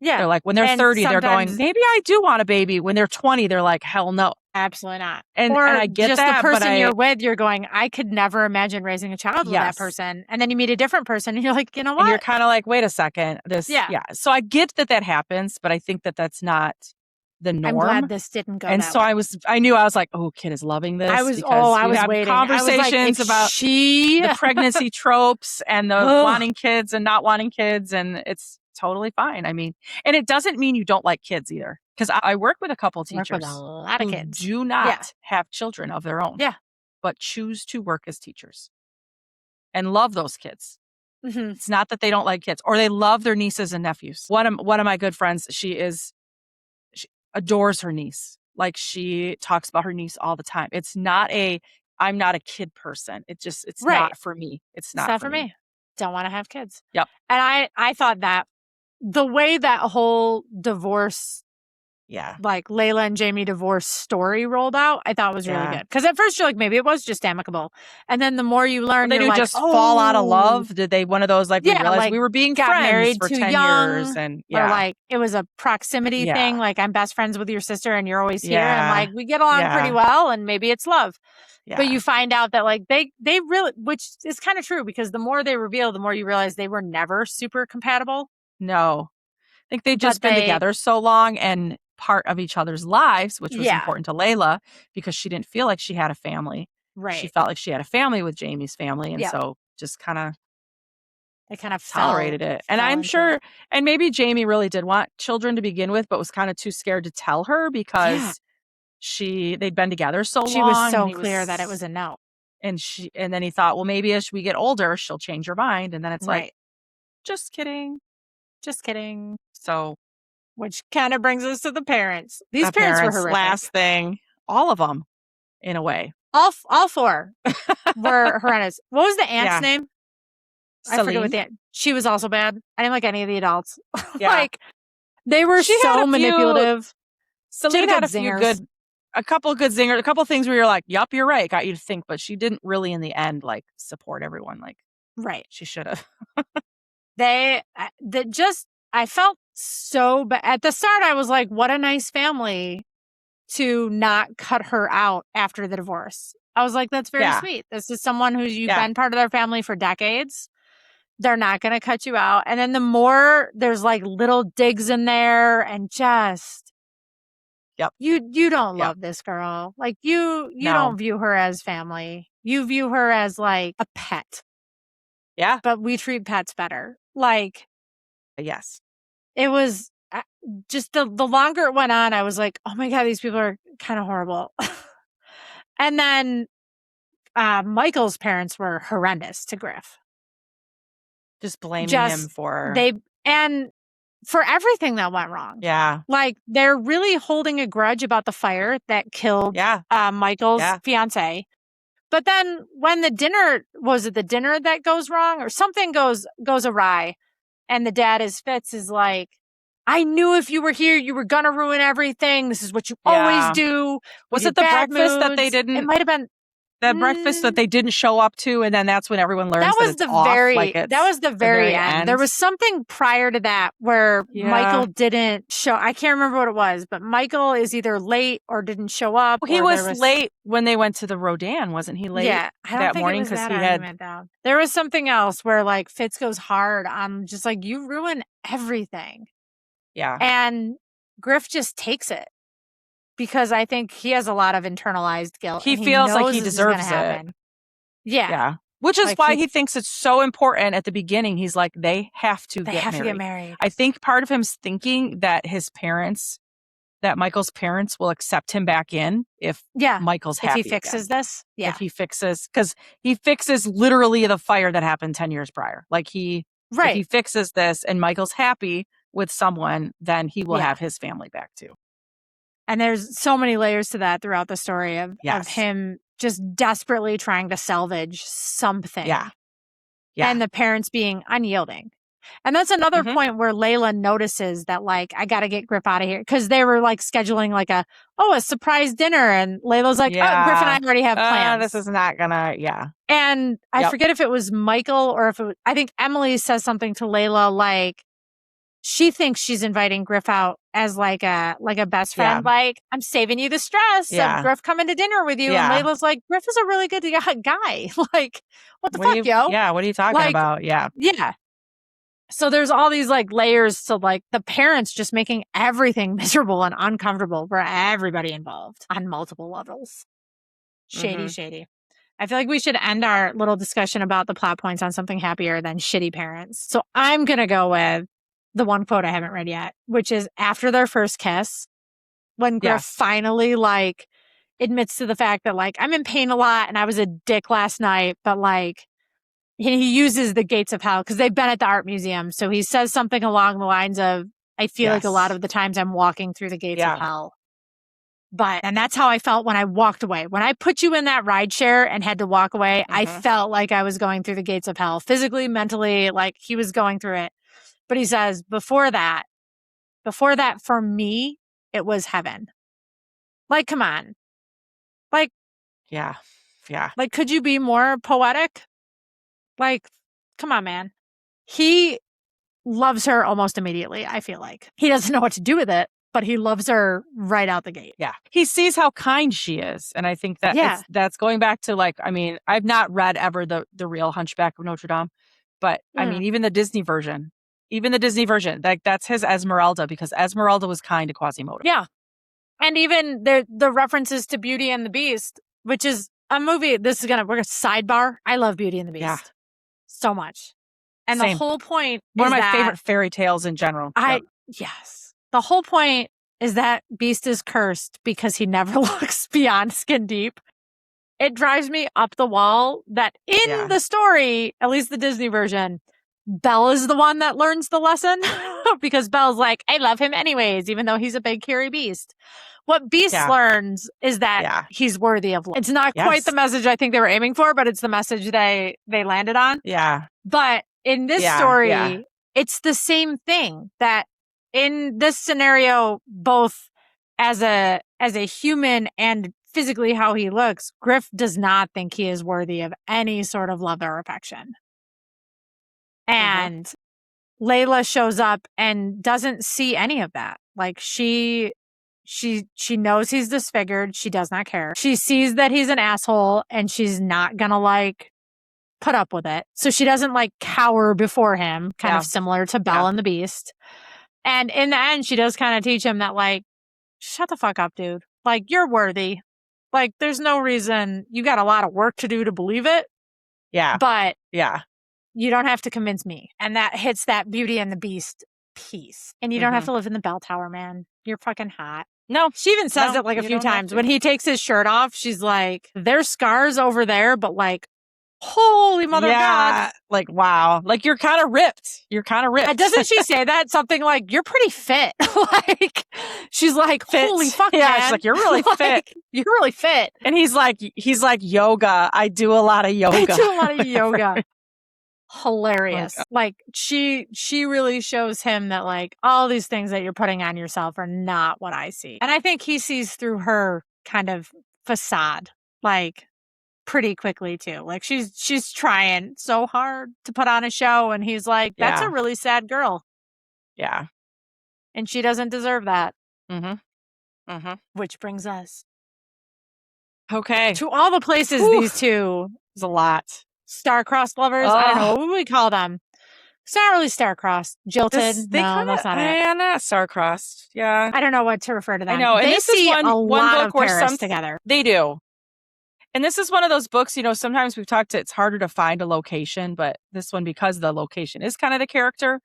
Yeah. They're like, when they're 30, they're going, maybe I do want a baby. When they're 20, they're like, hell no. Absolutely not. And I get just that, the person you're with, you're going, I could never imagine raising a child with that person. And then you meet a different person and you're like, you know what? And you're kind of like, wait a second. So I get that happens, but I think that's not the norm. I'm glad this didn't go and that so way. I knew I was like, oh, Kid is loving this. I was waiting. Conversations about the pregnancy tropes and the wanting kids and not wanting kids. And it's totally fine. I mean, and it doesn't mean you don't like kids either. Because I work with a couple teachers with a lot of kids do not have children of their own. Yeah. But choose to work as teachers and love those kids. It's not that they don't like kids or they love their nieces and nephews. One of my good friends, she adores her niece. Like she talks about her niece all the time. It's not I'm not a kid person. It's not for me. It's not for me. Don't want to have kids. Yep. And I thought that the way that whole divorce, like Layla and Jamie divorce story rolled out, I thought was really good. Because at first you're like, maybe it was just amicable. And then the more you learn, they do just fall out of love. Did they one of those we realized like we were being got friends married for too 10 young, years and or like it was a proximity thing. Like I'm best friends with your sister and you're always here and like we get along pretty well and maybe it's love. Yeah. But you find out that like they really, which is kind of true because the more they reveal, the more you realize they were never super compatible. No. I think they've just been together so long and part of each other's lives, which was important to Layla because she didn't feel like she had a family. Right. She felt like she had a family with Jamie's family. And so just kind of tolerated it. And I'm sure, and maybe Jamie really did want children to begin with, but was kind of too scared to tell her because they'd been together so long. She was so clear that it was a no. And then he thought, well, maybe as we get older, she'll change her mind. And then it's like, just kidding. Just kidding. So, which kind of brings us to the parents. These parents were horrific. Last thing, all of them, in a way. All four were horrendous. What was the aunt's name? Celine. I forget what the aunt. She was also bad. I didn't like any of the adults. Like they were so manipulative. Celine had a couple of good zingers, a couple of things where you're like, "Yup, you're right." Got you to think, but she didn't really, in the end, like support everyone. Like, she should have. I felt so bad. At the start, I was like, what a nice family to not cut her out after the divorce. I was like, that's very sweet. This is someone who's you've been part of their family for decades. They're not going to cut you out. And then the more there's like little digs in there and just, you don't love this girl. Like you don't view her as family. You view her as like a pet. Yeah. But we treat pets better. Like, yes. It was just the longer it went on, I was like, oh my God, these people are kind of horrible. And then Michael's parents were horrendous to Griff. Just blaming him for... for everything that went wrong. Yeah. Like, they're really holding a grudge about the fire that killed Michael's fiance. But then when the dinner that goes wrong or something goes awry, and the dad Fitz is like, I knew if you were here, you were going to ruin everything. This is what you always do. Was it the breakfast that they didn't? It might have been. That breakfast that they didn't show up to, and then that's when everyone learns that was the very end. There was something prior to that where Michael didn't show. I can't remember what it was, but Michael is either late or didn't show up. Well, he was late when they went to the Rodin, wasn't he? Late? Yeah, I don't that think morning it was that argument, though. There was something else where like Fitz goes hard on just like, you ruin everything. Yeah, and Griff just takes it. Because I think he has a lot of internalized guilt. He feels like he deserves it. Yeah. Which is why he thinks it's so important at the beginning. He's like, they have to get married. I think part of him's thinking that Michael's parents will accept him back in if Michael's happy. If he fixes this. Yeah. If he fixes, because he fixes literally the fire that happened 10 years prior. Like if he fixes this and Michael's happy with someone, then he will have his family back too. And there's so many layers to that throughout the story of him just desperately trying to salvage something. Yeah. And the parents being unyielding. And that's another point where Layla notices that, like, I got to get Griff out of here. Because they were, like, scheduling, like, a surprise dinner. And Layla's like, Griff and I already have plans. This is not gonna, And I forget if it was Michael or if it was, I think Emily says something to Layla, like, she thinks she's inviting Griff out as like a best friend. Like, I'm saving you the stress of Griff coming to dinner with you. And Layla's like, Griff is a really good guy. Like, what the fuck, yo? Yeah, what are you talking about? Yeah. Yeah. So there's all these like layers to like the parents just making everything miserable and uncomfortable for everybody involved on multiple levels. Shady. I feel like we should end our little discussion about the plot points on something happier than shitty parents. So I'm going to go with the one quote I haven't read yet, which is after their first kiss, when Griff finally like admits to the fact that like, I'm in pain a lot and I was a dick last night, but like he uses the gates of hell because they've been at the art museum. So he says something along the lines of, I feel like a lot of the times I'm walking through the gates of hell. And that's how I felt when I walked away. When I put you in that ride share and had to walk away, I felt like I was going through the gates of hell, physically, mentally, like he was going through it. But he says, before that, for me, it was heaven. Like, come on. Like, yeah. Like, could you be more poetic? Like, come on, man. He loves her almost immediately, I feel like. He doesn't know what to do with it, but he loves her right out the gate. Yeah. He sees how kind she is. And I think that that's going back to like, I mean, I've not read ever the real Hunchback of Notre Dame, but I mean, even the Disney version, like that's his Esmeralda because Esmeralda was kind to Quasimodo. Yeah. And even the references to Beauty and the Beast, which is a movie. We're a sidebar. I love Beauty and the Beast. Yeah. So much. And Same. the whole point one of my favorite fairy tales in general. Yes. The whole point is that Beast is cursed because he never looks beyond skin deep. It drives me up the wall that in the story, at least the Disney version, Belle is the one that learns the lesson because Belle's like, I love him anyways, even though he's a big, hairy beast. What Beast learns is that he's worthy of love. It's not quite the message I think they were aiming for, but it's the message they landed on. Yeah. But in this story, it's the same thing that in this scenario, both as a human and physically how he looks, Griff does not think he is worthy of any sort of love or affection. And Layla shows up and doesn't see any of that. Like she knows he's disfigured. She does not care. She sees that he's an asshole and she's not gonna like put up with it. So she doesn't like cower before him, kind of similar to Belle and the Beast. And in the end, she does kind of teach him that like, shut the fuck up, dude. Like, you're worthy. Like, there's no reason. You got a lot of work to do to believe it. Yeah. But you don't have to convince me. And that hits that Beauty and the Beast piece. And you don't have to live in the bell tower, man. You're fucking hot. No, she even says it like a few times. When he takes his shirt off, she's like, there's scars over there, but like Holy mother of God. Like, wow. Like, you're kind of ripped. You're kind of ripped. Doesn't she say that? Something like, you're pretty fit. Like, she's like, Fit. holy fuck, Yeah, man. she's like, you're really fit. Like, you're really fit. And he's like, yoga. I do a lot of yoga. I do a lot of yoga. Hilarious. Like, she really shows him that, like, all these things that you're putting on yourself are not what I see. And I think he sees through her kind of facade, like, pretty quickly too. Like, she's trying so hard to put on a show, and he's like, that's a really sad girl. Yeah. And she doesn't deserve that. Mm-hmm. Mm-hmm. Which brings us to all the places these two. There's a lot. Star-crossed lovers. I don't know. What would we call them? It's not really star-crossed. Jilted. No, that's not it. Yeah, not star-crossed. Yeah. I don't know what to refer to them. I know. And they this see is one a lot book of where Paris together. They do. And this is one of those books, sometimes we've talked it's harder to find a location, but this one, because the location is kind of the character,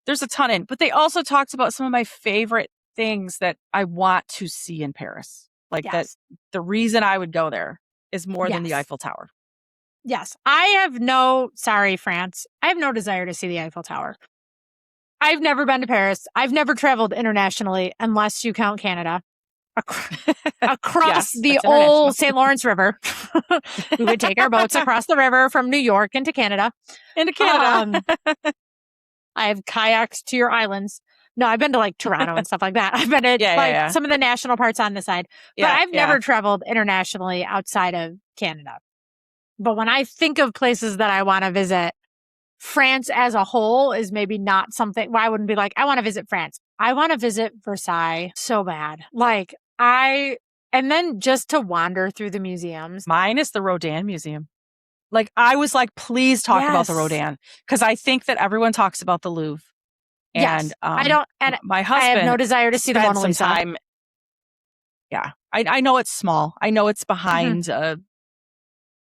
there's a ton in. But they also talked about some of my favorite things that I want to see in Paris. Like that the reason I would go there is more than the Eiffel Tower. Yes. Sorry, France. I have no desire to see the Eiffel Tower. I've never been to Paris. I've never traveled internationally, unless you count Canada. Across the old St. Lawrence River. We would take our boats across the river from New York into Canada. I have kayaks to your islands. No, I've been to like Toronto and stuff like that. I've been to some of the national parts on the side. But I've never traveled internationally outside of Canada. But when I think of places that I want to visit, France as a whole is maybe not something where I wouldn't be like, I want to visit France. I want to visit Versailles so bad. Like, and then just to wander through the museums. Mine is the Rodin Museum. Like, I was like, please talk about the Rodin. Because I think that everyone talks about the Louvre. And I don't, and my husband, I have no desire to see the Mona Lisa. Time. Yeah. I know it's small. I know it's behind a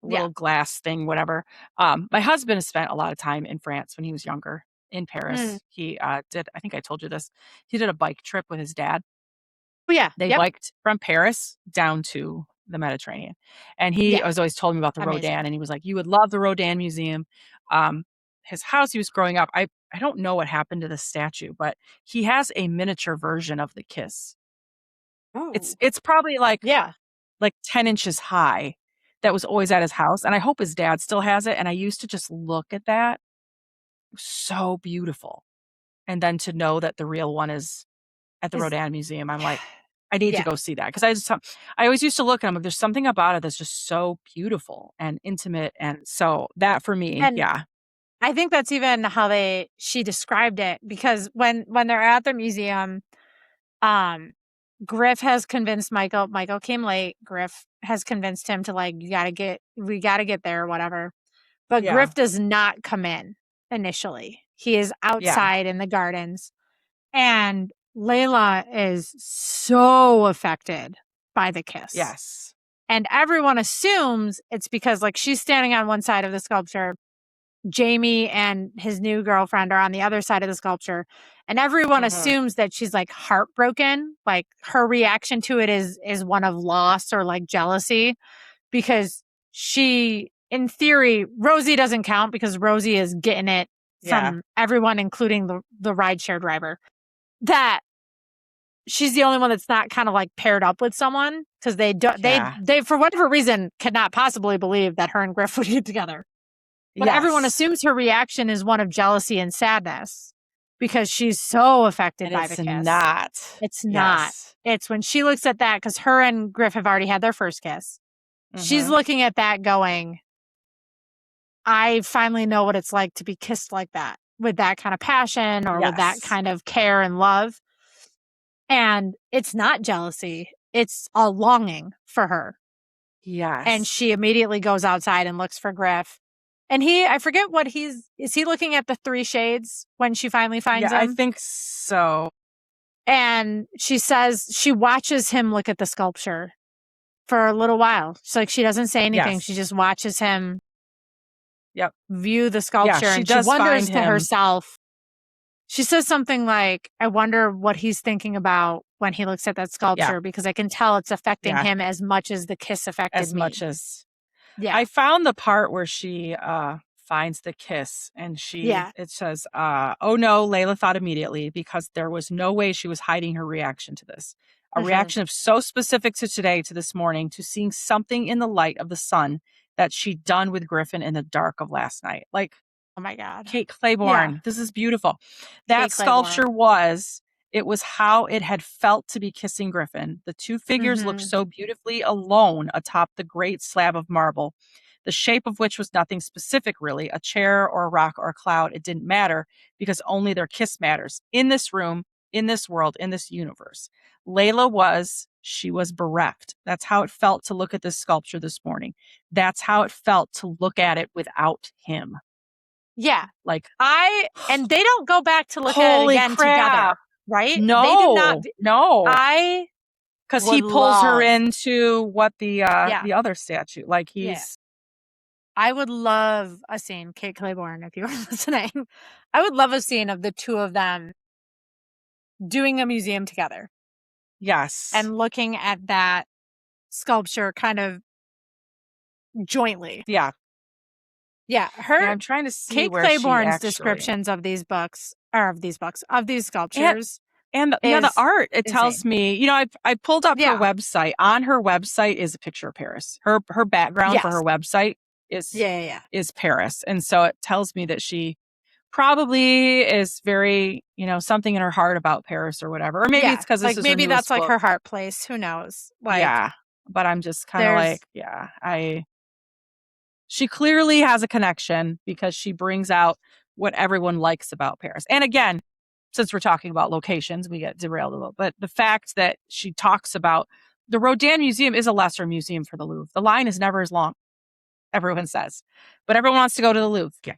little glass thing, whatever. My husband has spent a lot of time in France when he was younger, in Paris. He did, I think I told you this, he did a bike trip with his dad. Oh, yeah. They biked from Paris down to the Mediterranean. And he was always told me about the Rodin, and he was like, you would love the Rodin Museum. His house, he was growing up, I don't know what happened to the statue, but he has a miniature version of the kiss. Ooh. It's probably like 10 inches high. That was always at his house. And I hope his dad still has it. And I used to just look at that. It was so beautiful. And then to know that the real one is at the Rodin Museum, I'm like, I need to go see that. Because I always used to look at him. There's something about it that's just so beautiful and intimate. And so that for me, I think that's even how she described it. Because when they're at the museum, Griff has convinced Michael came late. Griff has convinced him to like, we gotta get there or whatever. But Griff does not come in initially. He is outside in the gardens. And Layla is so affected by the kiss. Yes. And everyone assumes it's because like she's standing on one side of the sculpture. Jamie and his new girlfriend are on the other side of the sculpture. And everyone assumes that she's like heartbroken. Like her reaction to it is one of loss or like jealousy, because she, in theory, Rosie doesn't count because Rosie is getting it from everyone, including the rideshare driver. That she's the only one that's not kind of like paired up with someone, because they for whatever reason cannot possibly believe that her and Griff would get together. But everyone assumes her reaction is one of jealousy and sadness because she's so affected by the kiss. It's not. It's when she looks at that, because her and Griff have already had their first kiss. She's looking at that going, I finally know what it's like to be kissed like that, with that kind of passion or with that kind of care and love. And it's not jealousy. It's a longing for her. Yes. And she immediately goes outside and looks for Griff. And I forget what is he looking at the 3 shades when she finally finds him? I think so. And she says she watches him look at the sculpture for a little while. She's like, she doesn't say anything. She just watches him view the sculpture. And she wonders to herself. She says something like, I wonder what he's thinking about when he looks at that sculpture, because I can tell it's affecting him as much as the kiss affected me. Yeah. I found the part where she finds the kiss and it says, oh no, Layla thought immediately because there was no way she was hiding her reaction to this. A reaction of so specific to today, to this morning, to seeing something in the light of the sun that she'd done with Griffen in the dark of last night. Like, oh my God. Kate Clayborn. This is beautiful. That Kate sculpture Clayborn. it was how it had felt to be kissing Griffen. The two figures looked so beautifully alone atop the great slab of marble, the shape of which was nothing specific, really, a chair or a rock or a cloud. It didn't matter because only their kiss matters. In this room, in this world, in this universe. She was bereft. That's how it felt to look at this sculpture this morning. That's how it felt to look at it without him. Yeah. Like, and they don't go back to look at it again together, right? No, they do not. No. Because he pulls her into what the other statue. Like I would love a scene, Kate Clayborn, if you were listening. I would love a scene of the two of them doing a museum together. Yes. And looking at that sculpture kind of jointly. Yeah. Yeah. I'm trying to see Kate where Clayborn's descriptions of these sculptures. And the art, it tells me, I pulled up her website. On her website is a picture of Paris. Her background for her website is Paris. And so it tells me that she probably is very, something in her heart about Paris or whatever. Or maybe it's because this is maybe that's book. like her heart place. Who knows? But I'm just kind of she clearly has a connection because she brings out what everyone likes about Paris. And again, since we're talking about locations, we get derailed a little. But the fact that she talks about the Rodin Museum is a lesser museum for the Louvre. The line is never as long, everyone says. But everyone wants to go to the Louvre. Okay.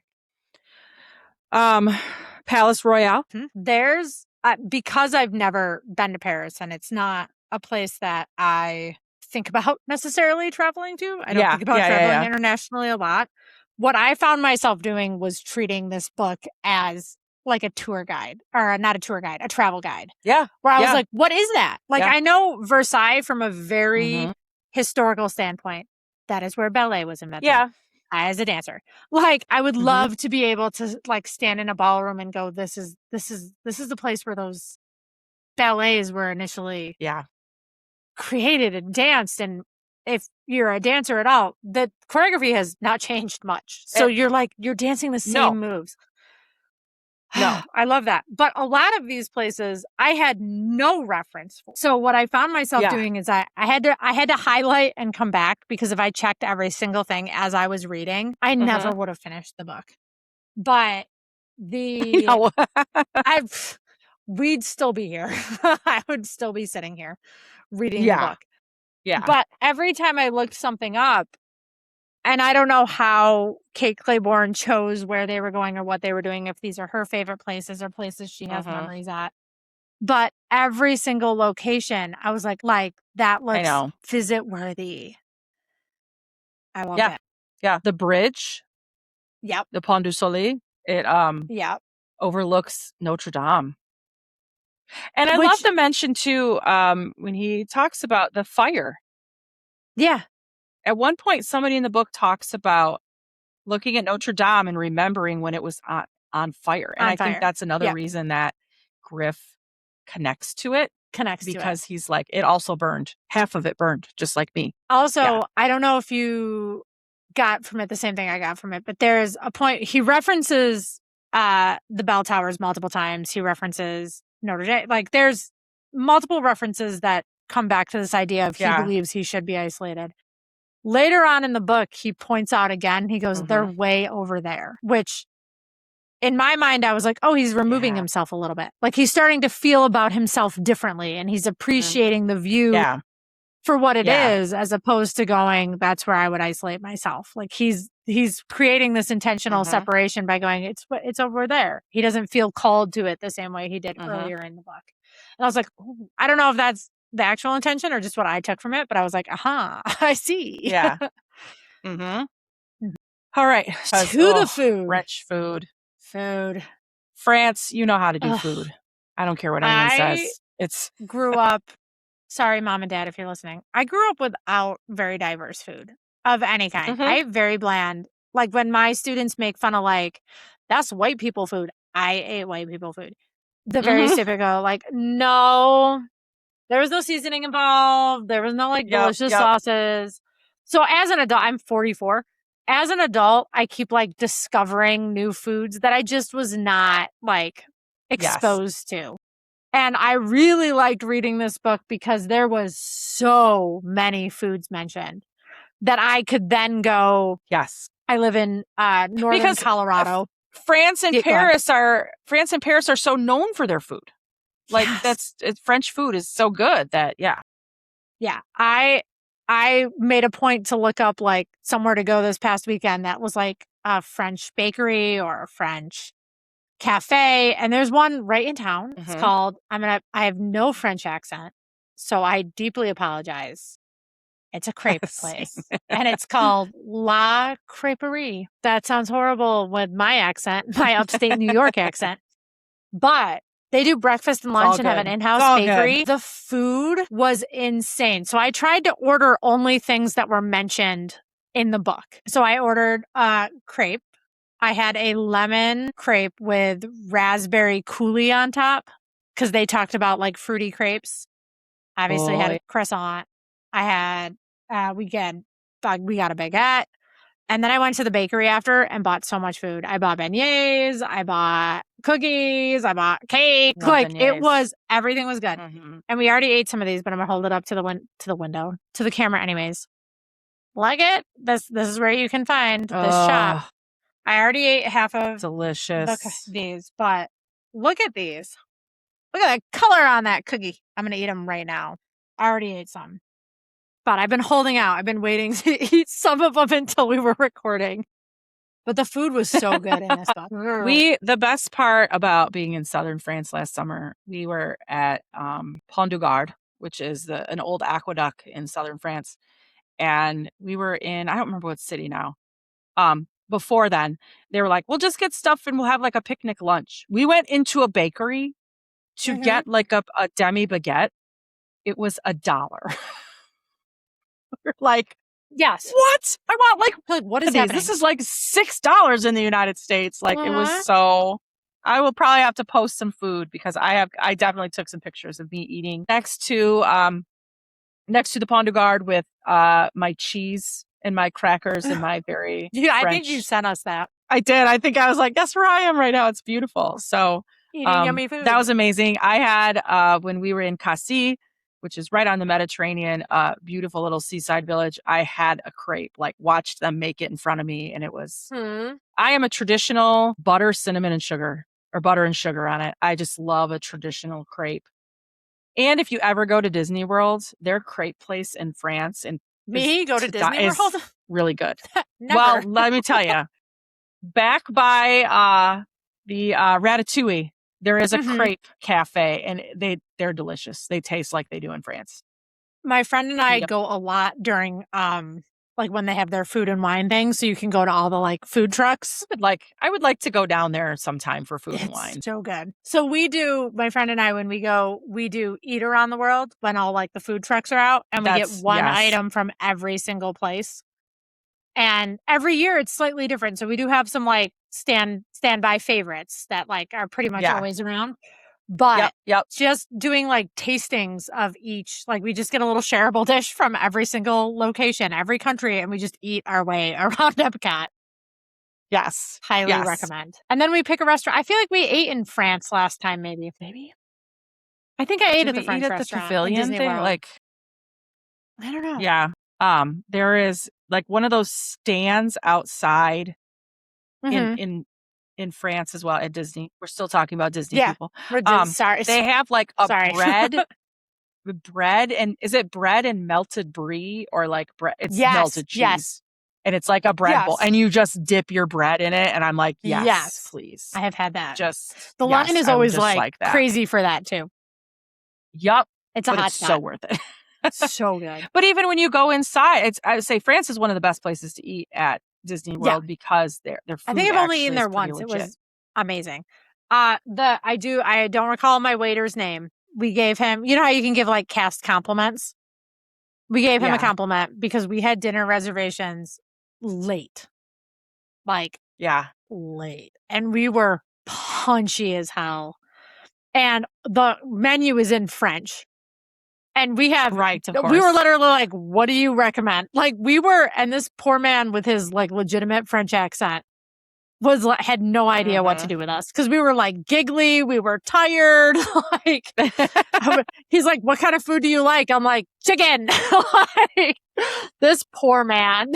Palace Royale. There's, because I've never been to Paris and it's not a place that I think about necessarily traveling to. I don't think about traveling internationally a lot. What I found myself doing was treating this book as like a tour guide, or not a tour guide, a travel guide. Yeah. Where I was like, what is that? Like, I know Versailles from a very historical standpoint. That is where ballet was invented. Yeah. As a dancer. Like, I would love to be able to like stand in a ballroom and go, this is the place where those ballets were initially created and danced. And if you're a dancer at all, the choreography has not changed much. So you're dancing the same moves. No, I love that. But a lot of these places I had no reference for. So what I found myself doing is I had to highlight and come back, because if I checked every single thing as I was reading, I never would have finished the book. But we'd still be here. I would still be sitting here reading the book. Yeah. But every time I looked something up, and I don't know how Kate Clayborn chose where they were going or what they were doing, if these are her favorite places or places she has memories at. But every single location, I was like that looks visit worthy. I love it. Yeah. The bridge. Yep. The Pont du Soleil. It overlooks Notre Dame. And I love to mention too, when he talks about the fire. Yeah. At one point, somebody in the book talks about looking at Notre Dame and remembering when it was on fire. And I think that's another reason that Griff connects to it. Because he's like, it also burned. Half of it burned, just like me. Also, I don't know if you got from it the same thing I got from it, but there's a point, he references the bell towers multiple times. He references Notre Dame. Like, there's multiple references that come back to this idea of he believes he should be isolated. Later on in the book, he points out again, he goes, they're way over there, which in my mind, I was like, oh, he's removing himself a little bit. Like, he's starting to feel about himself differently, and he's appreciating the view for what it is, as opposed to going, that's where I would isolate myself. Like, he's creating this intentional separation by going, it's over there. He doesn't feel called to it the same way he did earlier in the book. And I was like, I don't know if that's the actual intention or just what I took from it, but I was like, I see. Yeah. All right. To the food. French food. Food. France, you know how to do food. I don't care what anyone says. It's grew up. Sorry, mom and dad, if you're listening. I grew up without very diverse food. of any kind. I ate very bland. Like when my students make fun of like, that's white people food. I ate white people food. The very typical, like, no, there was no seasoning involved. There was no like delicious sauces. So as an adult, I'm 44. As an adult, I keep like discovering new foods that I just was not like exposed to. And I really liked reading this book because there was so many foods mentioned that I could then go. Yes. I live in northern Colorado. France and Paris are so known for their food. Like French food is so good that yeah. I made a point to look up like somewhere to go this past weekend that was like a French bakery or a French cafe, and there's one right in town. It's called I have no French accent, so I deeply apologize. It's a crepe place, and it's called La Creperie. That sounds horrible with my accent, my upstate New York accent, but they do breakfast and lunch and have an in-house bakery. The food was insane. So I tried to order only things that were mentioned in the book. So I ordered crepe. I had a lemon crepe with raspberry coulis on top because they talked about like fruity crepes. Obviously had a croissant. I had, we got a baguette. And then I went to the bakery after and bought so much food. I bought beignets, I bought cookies, I bought cake. Love like beignets. Everything was good. And we already ate some of these, but I'm gonna hold it up to the camera anyways. Like it? This is where you can find this shop. I already ate half of these, but look at these. Look at the color on that cookie. I'm gonna eat them right now. I already ate some. But I've been holding out. I've been waiting to eat some of them until we were recording. But the food was so good in this book. The best part about being in southern France last summer, we were at Pont du Gard, which is an old aqueduct in southern France. And we were in, I don't remember what city now. Before then, they were like, we'll just get stuff and we'll have like a picnic lunch. We went into a bakery to get like a demi baguette. It was $1. We're like, yes. What? I want like what is happening? This is like $6 in the United States. Like it was so. I will probably have to post some food because I definitely took some pictures of me eating next to the Pont du Gard with my cheese and my crackers and my very I think you sent us that. I did. I think I was like, that's where I am right now. It's beautiful. So eating yummy food. That was amazing. I had when we were in Cassis, which is right on the Mediterranean, beautiful little seaside village. I had a crepe, like watched them make it in front of me. And it was, I am a traditional butter, cinnamon, and sugar, or butter and sugar on it. I just love a traditional crepe. And if you ever go to Disney World, their crepe place in France and go to Disney World? Really good. Never. Well, let me tell you, back by the Ratatouille, there is a crepe cafe, and they're delicious. They taste like they do in France. My friend and I go a lot during like when they have their food and wine things, so you can go to all the like food trucks. I would like to go down there sometime for food and wine. So good. So my friend and I, when we go, we do Eat Around the World when all like the food trucks are out, and we get one item from every single place. And every year it's slightly different. So we do have some like standby favorites that like are pretty much always around. But just doing like tastings of each, like we just get a little shareable dish from every single location, every country, and we just eat our way around Epcot. Yes. Highly recommend. And then we pick a restaurant. I feel like we ate in France last time, maybe. I think I ate at the French restaurant. The pavilion thing? Like, I don't know. Yeah. There is like one of those stands outside in France as well at Disney. We're still talking about Disney people. Sorry. They have like a bread and is it bread and melted brie or like bread? It's melted cheese. Yes. And it's like a bread bowl and you just dip your bread in it. And I'm like, yes, please. I have had that. Just the line is always like crazy for that too. Yup. It's a hot spot. So worth it. So good. But even when you go inside, I would say France is one of the best places to eat at Disney World because their food. I think I've only eaten there once. Legit. It was amazing. I don't recall my waiter's name. We gave him, you know how you can give like cast compliments? We gave him a Yeah. compliment because we had dinner reservations late. Like, Yeah. late. And we were punchy as hell. And the menu is in French. And we have, Right, of we were course. literally like, what do you recommend? Like, we were, and this poor man with his like legitimate French accent had no idea what to do with us because we were like giggly, we were tired. Like, he's like, what kind of food do you like? I'm like, chicken. Like, this poor man.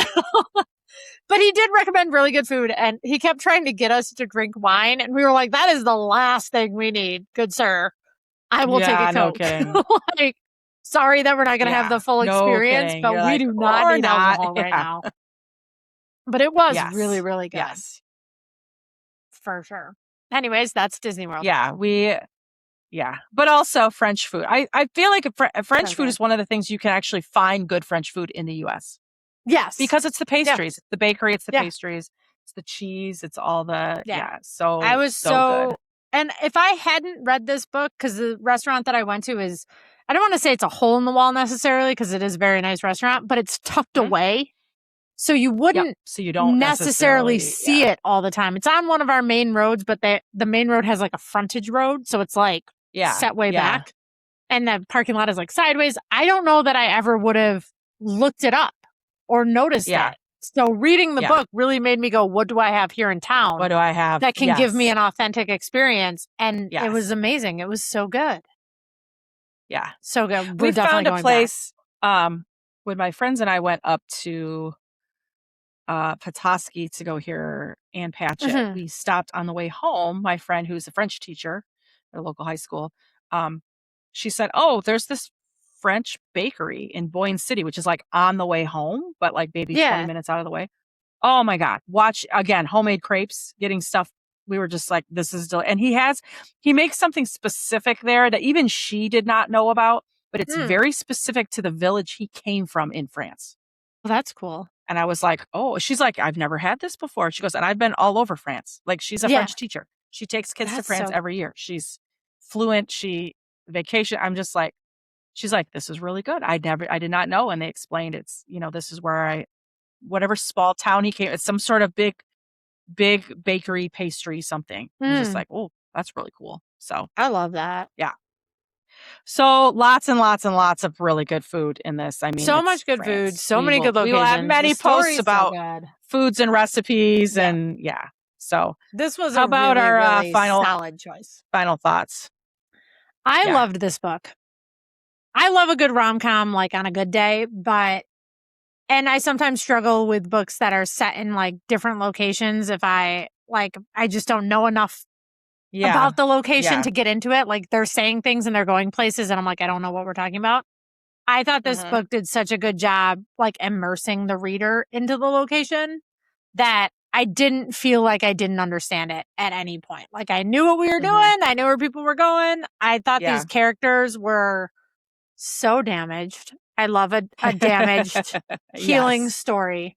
But he did recommend really good food, and he kept trying to get us to drink wine, and we were like, that is the last thing we need, good sir. I will take a no Coke. kidding. Like, sorry that we're not going to have the full experience, kidding. but You're we like, do not or need not. alcohol right now. But it was really, really good. Yes. For sure. Anyways, that's Disney World. Yeah. But also French food. I feel like French food is one of the things you can actually find good French food in the U.S. Yes. Because it's the pastries. It's the bakery. It's the Yeah. pastries. It's the cheese. It's all the, so I was so good. And if I hadn't read this book, because the restaurant that I went to is, I don't want to say it's a hole in the wall necessarily, because it is a very nice restaurant, but it's tucked away. So you wouldn't so you don't necessarily see it all the time. It's on one of our main roads, but the main road has like a frontage road. So it's like set way back. And the parking lot is like sideways. I don't know that I ever would have looked it up or noticed it. So reading the book really made me go, what do I have here in town? What do I have? That can give me an authentic experience. And it was amazing. It was so good. Yeah. So good. We found a place when my friends and I went up to Petoskey to go hear Ann Patchett. We stopped on the way home. My friend, who's a French teacher at a local high school, she said, oh, there's this French bakery in Boyne City, which is like on the way home, but like maybe 20 minutes out of the way. Oh my God. Watch again, homemade crepes, getting stuff. We were just like, this is and he makes something specific there that even she did not know about, but it's very specific to the village he came from in France. Well, that's cool. And I was like, oh, she's like, I've never had this before. She goes, and I've been all over France. Like, she's a French teacher. She takes kids to France every year. She's fluent. She vacation. I'm just like, she's like, this is really good. I did not know. And they explained it's, this is where whatever small town he came, it's some sort of big bakery, pastry, something. I was just like, oh, that's really cool. So I love that. Yeah. So lots and lots and lots of really good food in this. I mean, so much good food, so many good locations. We will have many posts about foods and recipes, and So this was how about really, our really final solid choice? Final thoughts. I loved this book. I love a good rom-com, like on a good day, and I sometimes struggle with books that are set in like different locations. If I just don't know enough about the location to get into it. Like they're saying things and they're going places and I'm like, I don't know what we're talking about. I thought this book did such a good job, like immersing the reader into the location that I didn't feel like I didn't understand it at any point. Like I knew what we were doing. I knew where people were going. I thought these characters were so damaged. I love a damaged healing story.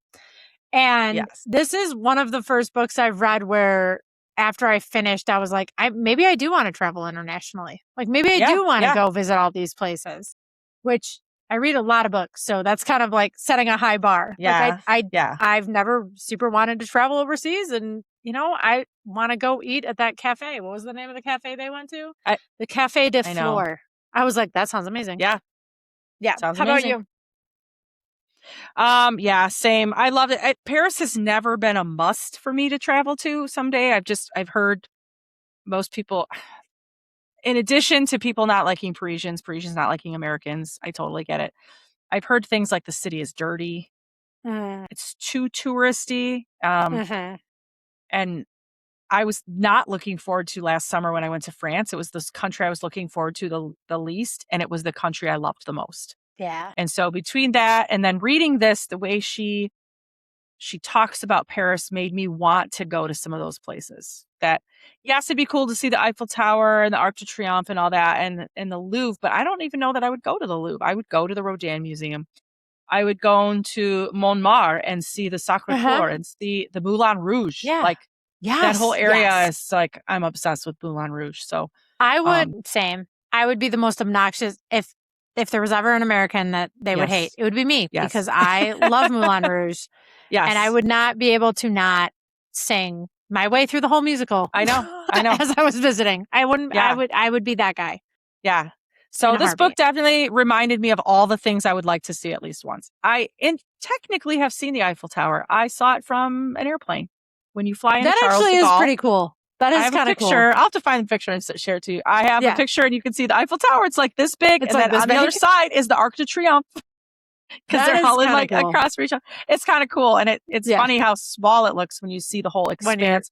And this is one of the first books I've read where after I finished, I was like, maybe I do want to travel internationally. Like maybe I do want to go visit all these places, which I read a lot of books. So that's kind of like setting a high bar. Yeah. Like I've never super wanted to travel overseas. And, I want to go eat at that cafe. What was the name of the cafe they went to? The Café de Flore. I was like, that sounds amazing. Yeah. Sounds How amazing. About you? Same. I love it. Paris has never been a must for me to travel to someday. I've heard most people, in addition to people not liking Parisians not liking Americans. I totally get it. I've heard things like the city is dirty. It's too touristy. And I was not looking forward to last summer when I went to France. It was this country I was looking forward to the least. And it was the country I loved the most. Yeah. And so between that and then reading this, the way she talks about Paris made me want to go to some of those places. That, yes, it'd be cool to see the Eiffel Tower and the Arc de Triomphe and all that and the Louvre, but I don't even know that I would go to the Louvre. I would go to the Rodin Museum. I would go to Montmartre and see the Sacré-Cœur and see the Moulin Rouge. Yeah. Like, that whole area is like, I'm obsessed with Moulin Rouge. So I would, same. I would be the most obnoxious if if there was ever an American that they would hate, it would be me because I love Moulin Rouge. Yes. And I would not be able to not sing my way through the whole musical. I know. As I was visiting. I would be that guy. Yeah. So this book definitely reminded me of all the things I would like to see at least once. I technically have seen the Eiffel Tower. I saw it from an airplane. When you fly into Charles de Gaulle. That actually is pretty cool. That is kind of cool. I'll have to find the picture and share it to you. I have a picture and you can see the Eiffel Tower. It's like this big. It's and then on the other side is the Arc de Triomphe. Because they're all in like across each other. It's kind of cool. And it's funny how small it looks when you see the whole expanse.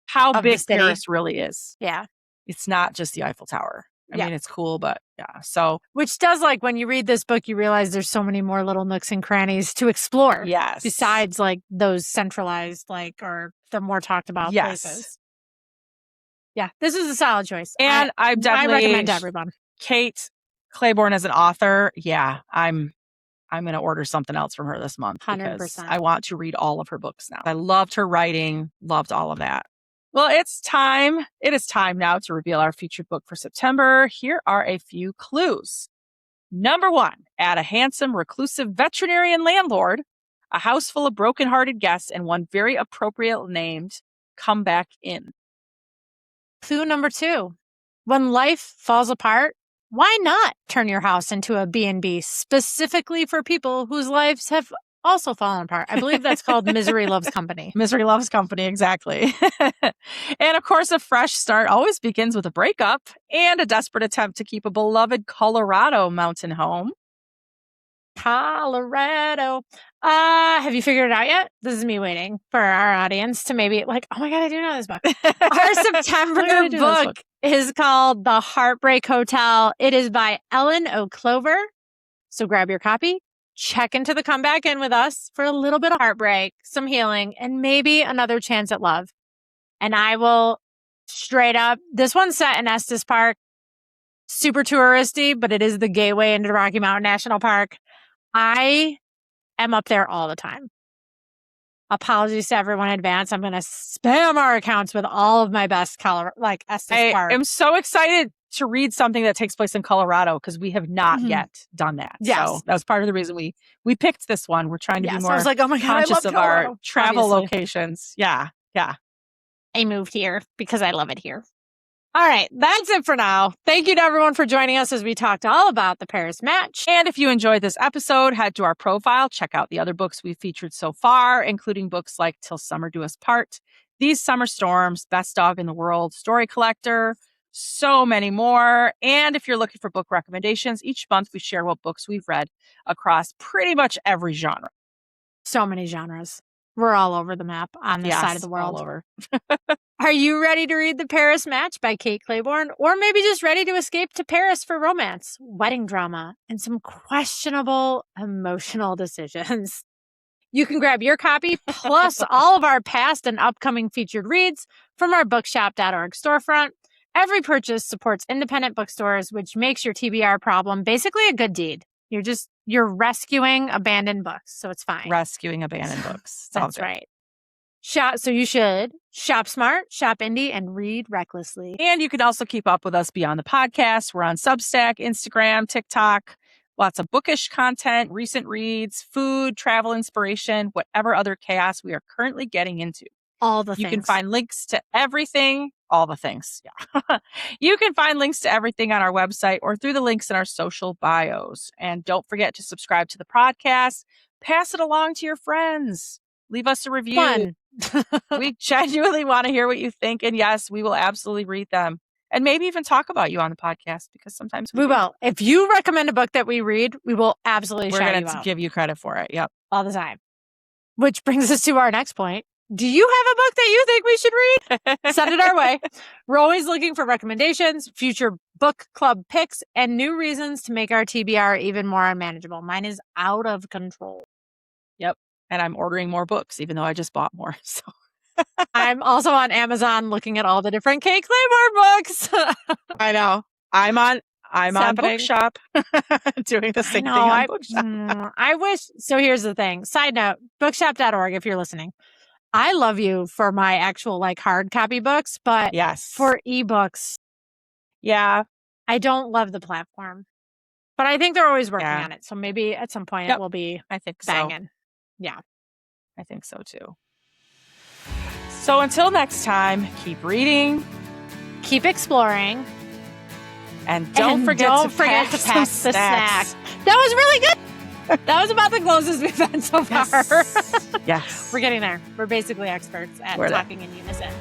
How big Paris really is. Yeah. It's not just the Eiffel Tower. I mean, it's cool, but So, which does when you read this book, you realize there's so many more little nooks and crannies to explore. Yes. Besides those centralized, or the more talked about places. Yeah. This is a solid choice. And I definitely recommend to everyone. Kate Clayborn as an author. Yeah. I'm going to order something else from her this month. 100%. I want to read all of her books now. I loved her writing, loved all of that. Well, it's time. It is time now to reveal our featured book for September. Here are a few clues. Number 1, add a handsome, reclusive veterinarian landlord, a house full of broken-hearted guests, and one very appropriate named Come Back In. Clue number 2, when life falls apart, why not turn your house into a B&B specifically for people whose lives have also fallen apart? I believe that's called Misery Loves Company. Misery Loves Company, exactly. And of course, a fresh start always begins with a breakup and a desperate attempt to keep a beloved Colorado mountain home. Colorado. Have you figured it out yet? This is me waiting for our audience to maybe oh my God, I do know this book. Our September book is called The Heartbreak Hotel. It is by Ellen O'Clover. So grab your copy, check into the Comeback In with us for a little bit of heartbreak, some healing, and maybe another chance at love. And I will straight up, this one's set in Estes Park, super touristy, but it is the gateway into Rocky Mountain National Park. I am up there all the time. Apologies to everyone in advance. I'm going to spam our accounts with all of my best Estes Park. I'm so excited to read something that takes place in Colorado because we have not yet done that. Yes. So that was part of the reason we picked this one. We're trying to be more I was like, oh my God, conscious of our travel obviously. Locations. Yeah. Yeah. I moved here because I love it here. All right, that's it for now. Thank you to everyone for joining us as we talked all about the Paris match. And if you enjoyed this episode, head to our profile, check out the other books we've featured so far, including books like Till Summer Do Us Part, These Summer Storms, Best Dog in the World, Story Collector, so many more. And if you're looking for book recommendations, each month we share what books we've read across pretty much every genre. So many genres. We're all over the map on this side of the world. All over. Are you ready to read The Paris Match by Kate Clayborn? Or maybe just ready to escape to Paris for romance, wedding drama, and some questionable emotional decisions? You can grab your copy, plus all of our past and upcoming featured reads from our bookshop.org storefront. Every purchase supports independent bookstores, which makes your TBR problem basically a good deed. You're rescuing abandoned books, so it's fine. Rescuing abandoned books. That's right. So you should shop smart, shop indie, and read recklessly. And you can also keep up with us beyond the podcast. We're on Substack, Instagram, TikTok, lots of bookish content, recent reads, food, travel inspiration, whatever other chaos we are currently getting into. All the things. You can find links to everything. All the things. Yeah. You can find links to everything on our website or through the links in our social bios. And don't forget to subscribe to the podcast. Pass it along to your friends. Leave us a review. Fun. We genuinely want to hear what you think. And yes, we will absolutely read them. And maybe even talk about you on the podcast because sometimes we will. If you recommend a book that we read, we will absolutely shout you out. We're going to give you credit for it. Yep. All the time. Which brings us to our next point. Do you have a book that you think we should read? Send it our way. We're always looking for recommendations, future book club picks, and new reasons to make our TBR even more unmanageable. Mine is out of control. Yep. And I'm ordering more books, even though I just bought more. So I'm also on Amazon looking at all the different Kate Clayborn books. I know. I'm on Bookshop doing the same thing on Bookshop. I wish. So here's the thing. Side note, bookshop.org, if you're listening. I love you for my actual hard copy books, but yes, for ebooks, yeah, I don't love the platform. But I think they're always working Yeah. on it. So maybe at some point Yep. it will be I think so. banging. Yeah. I think so too. So until next time, keep reading. Keep exploring. And don't forget to pack the some snack. snacks. That was really good. That was about the closest we've been so far. Yes. We're getting there. We're basically experts at We're there. talking in unison.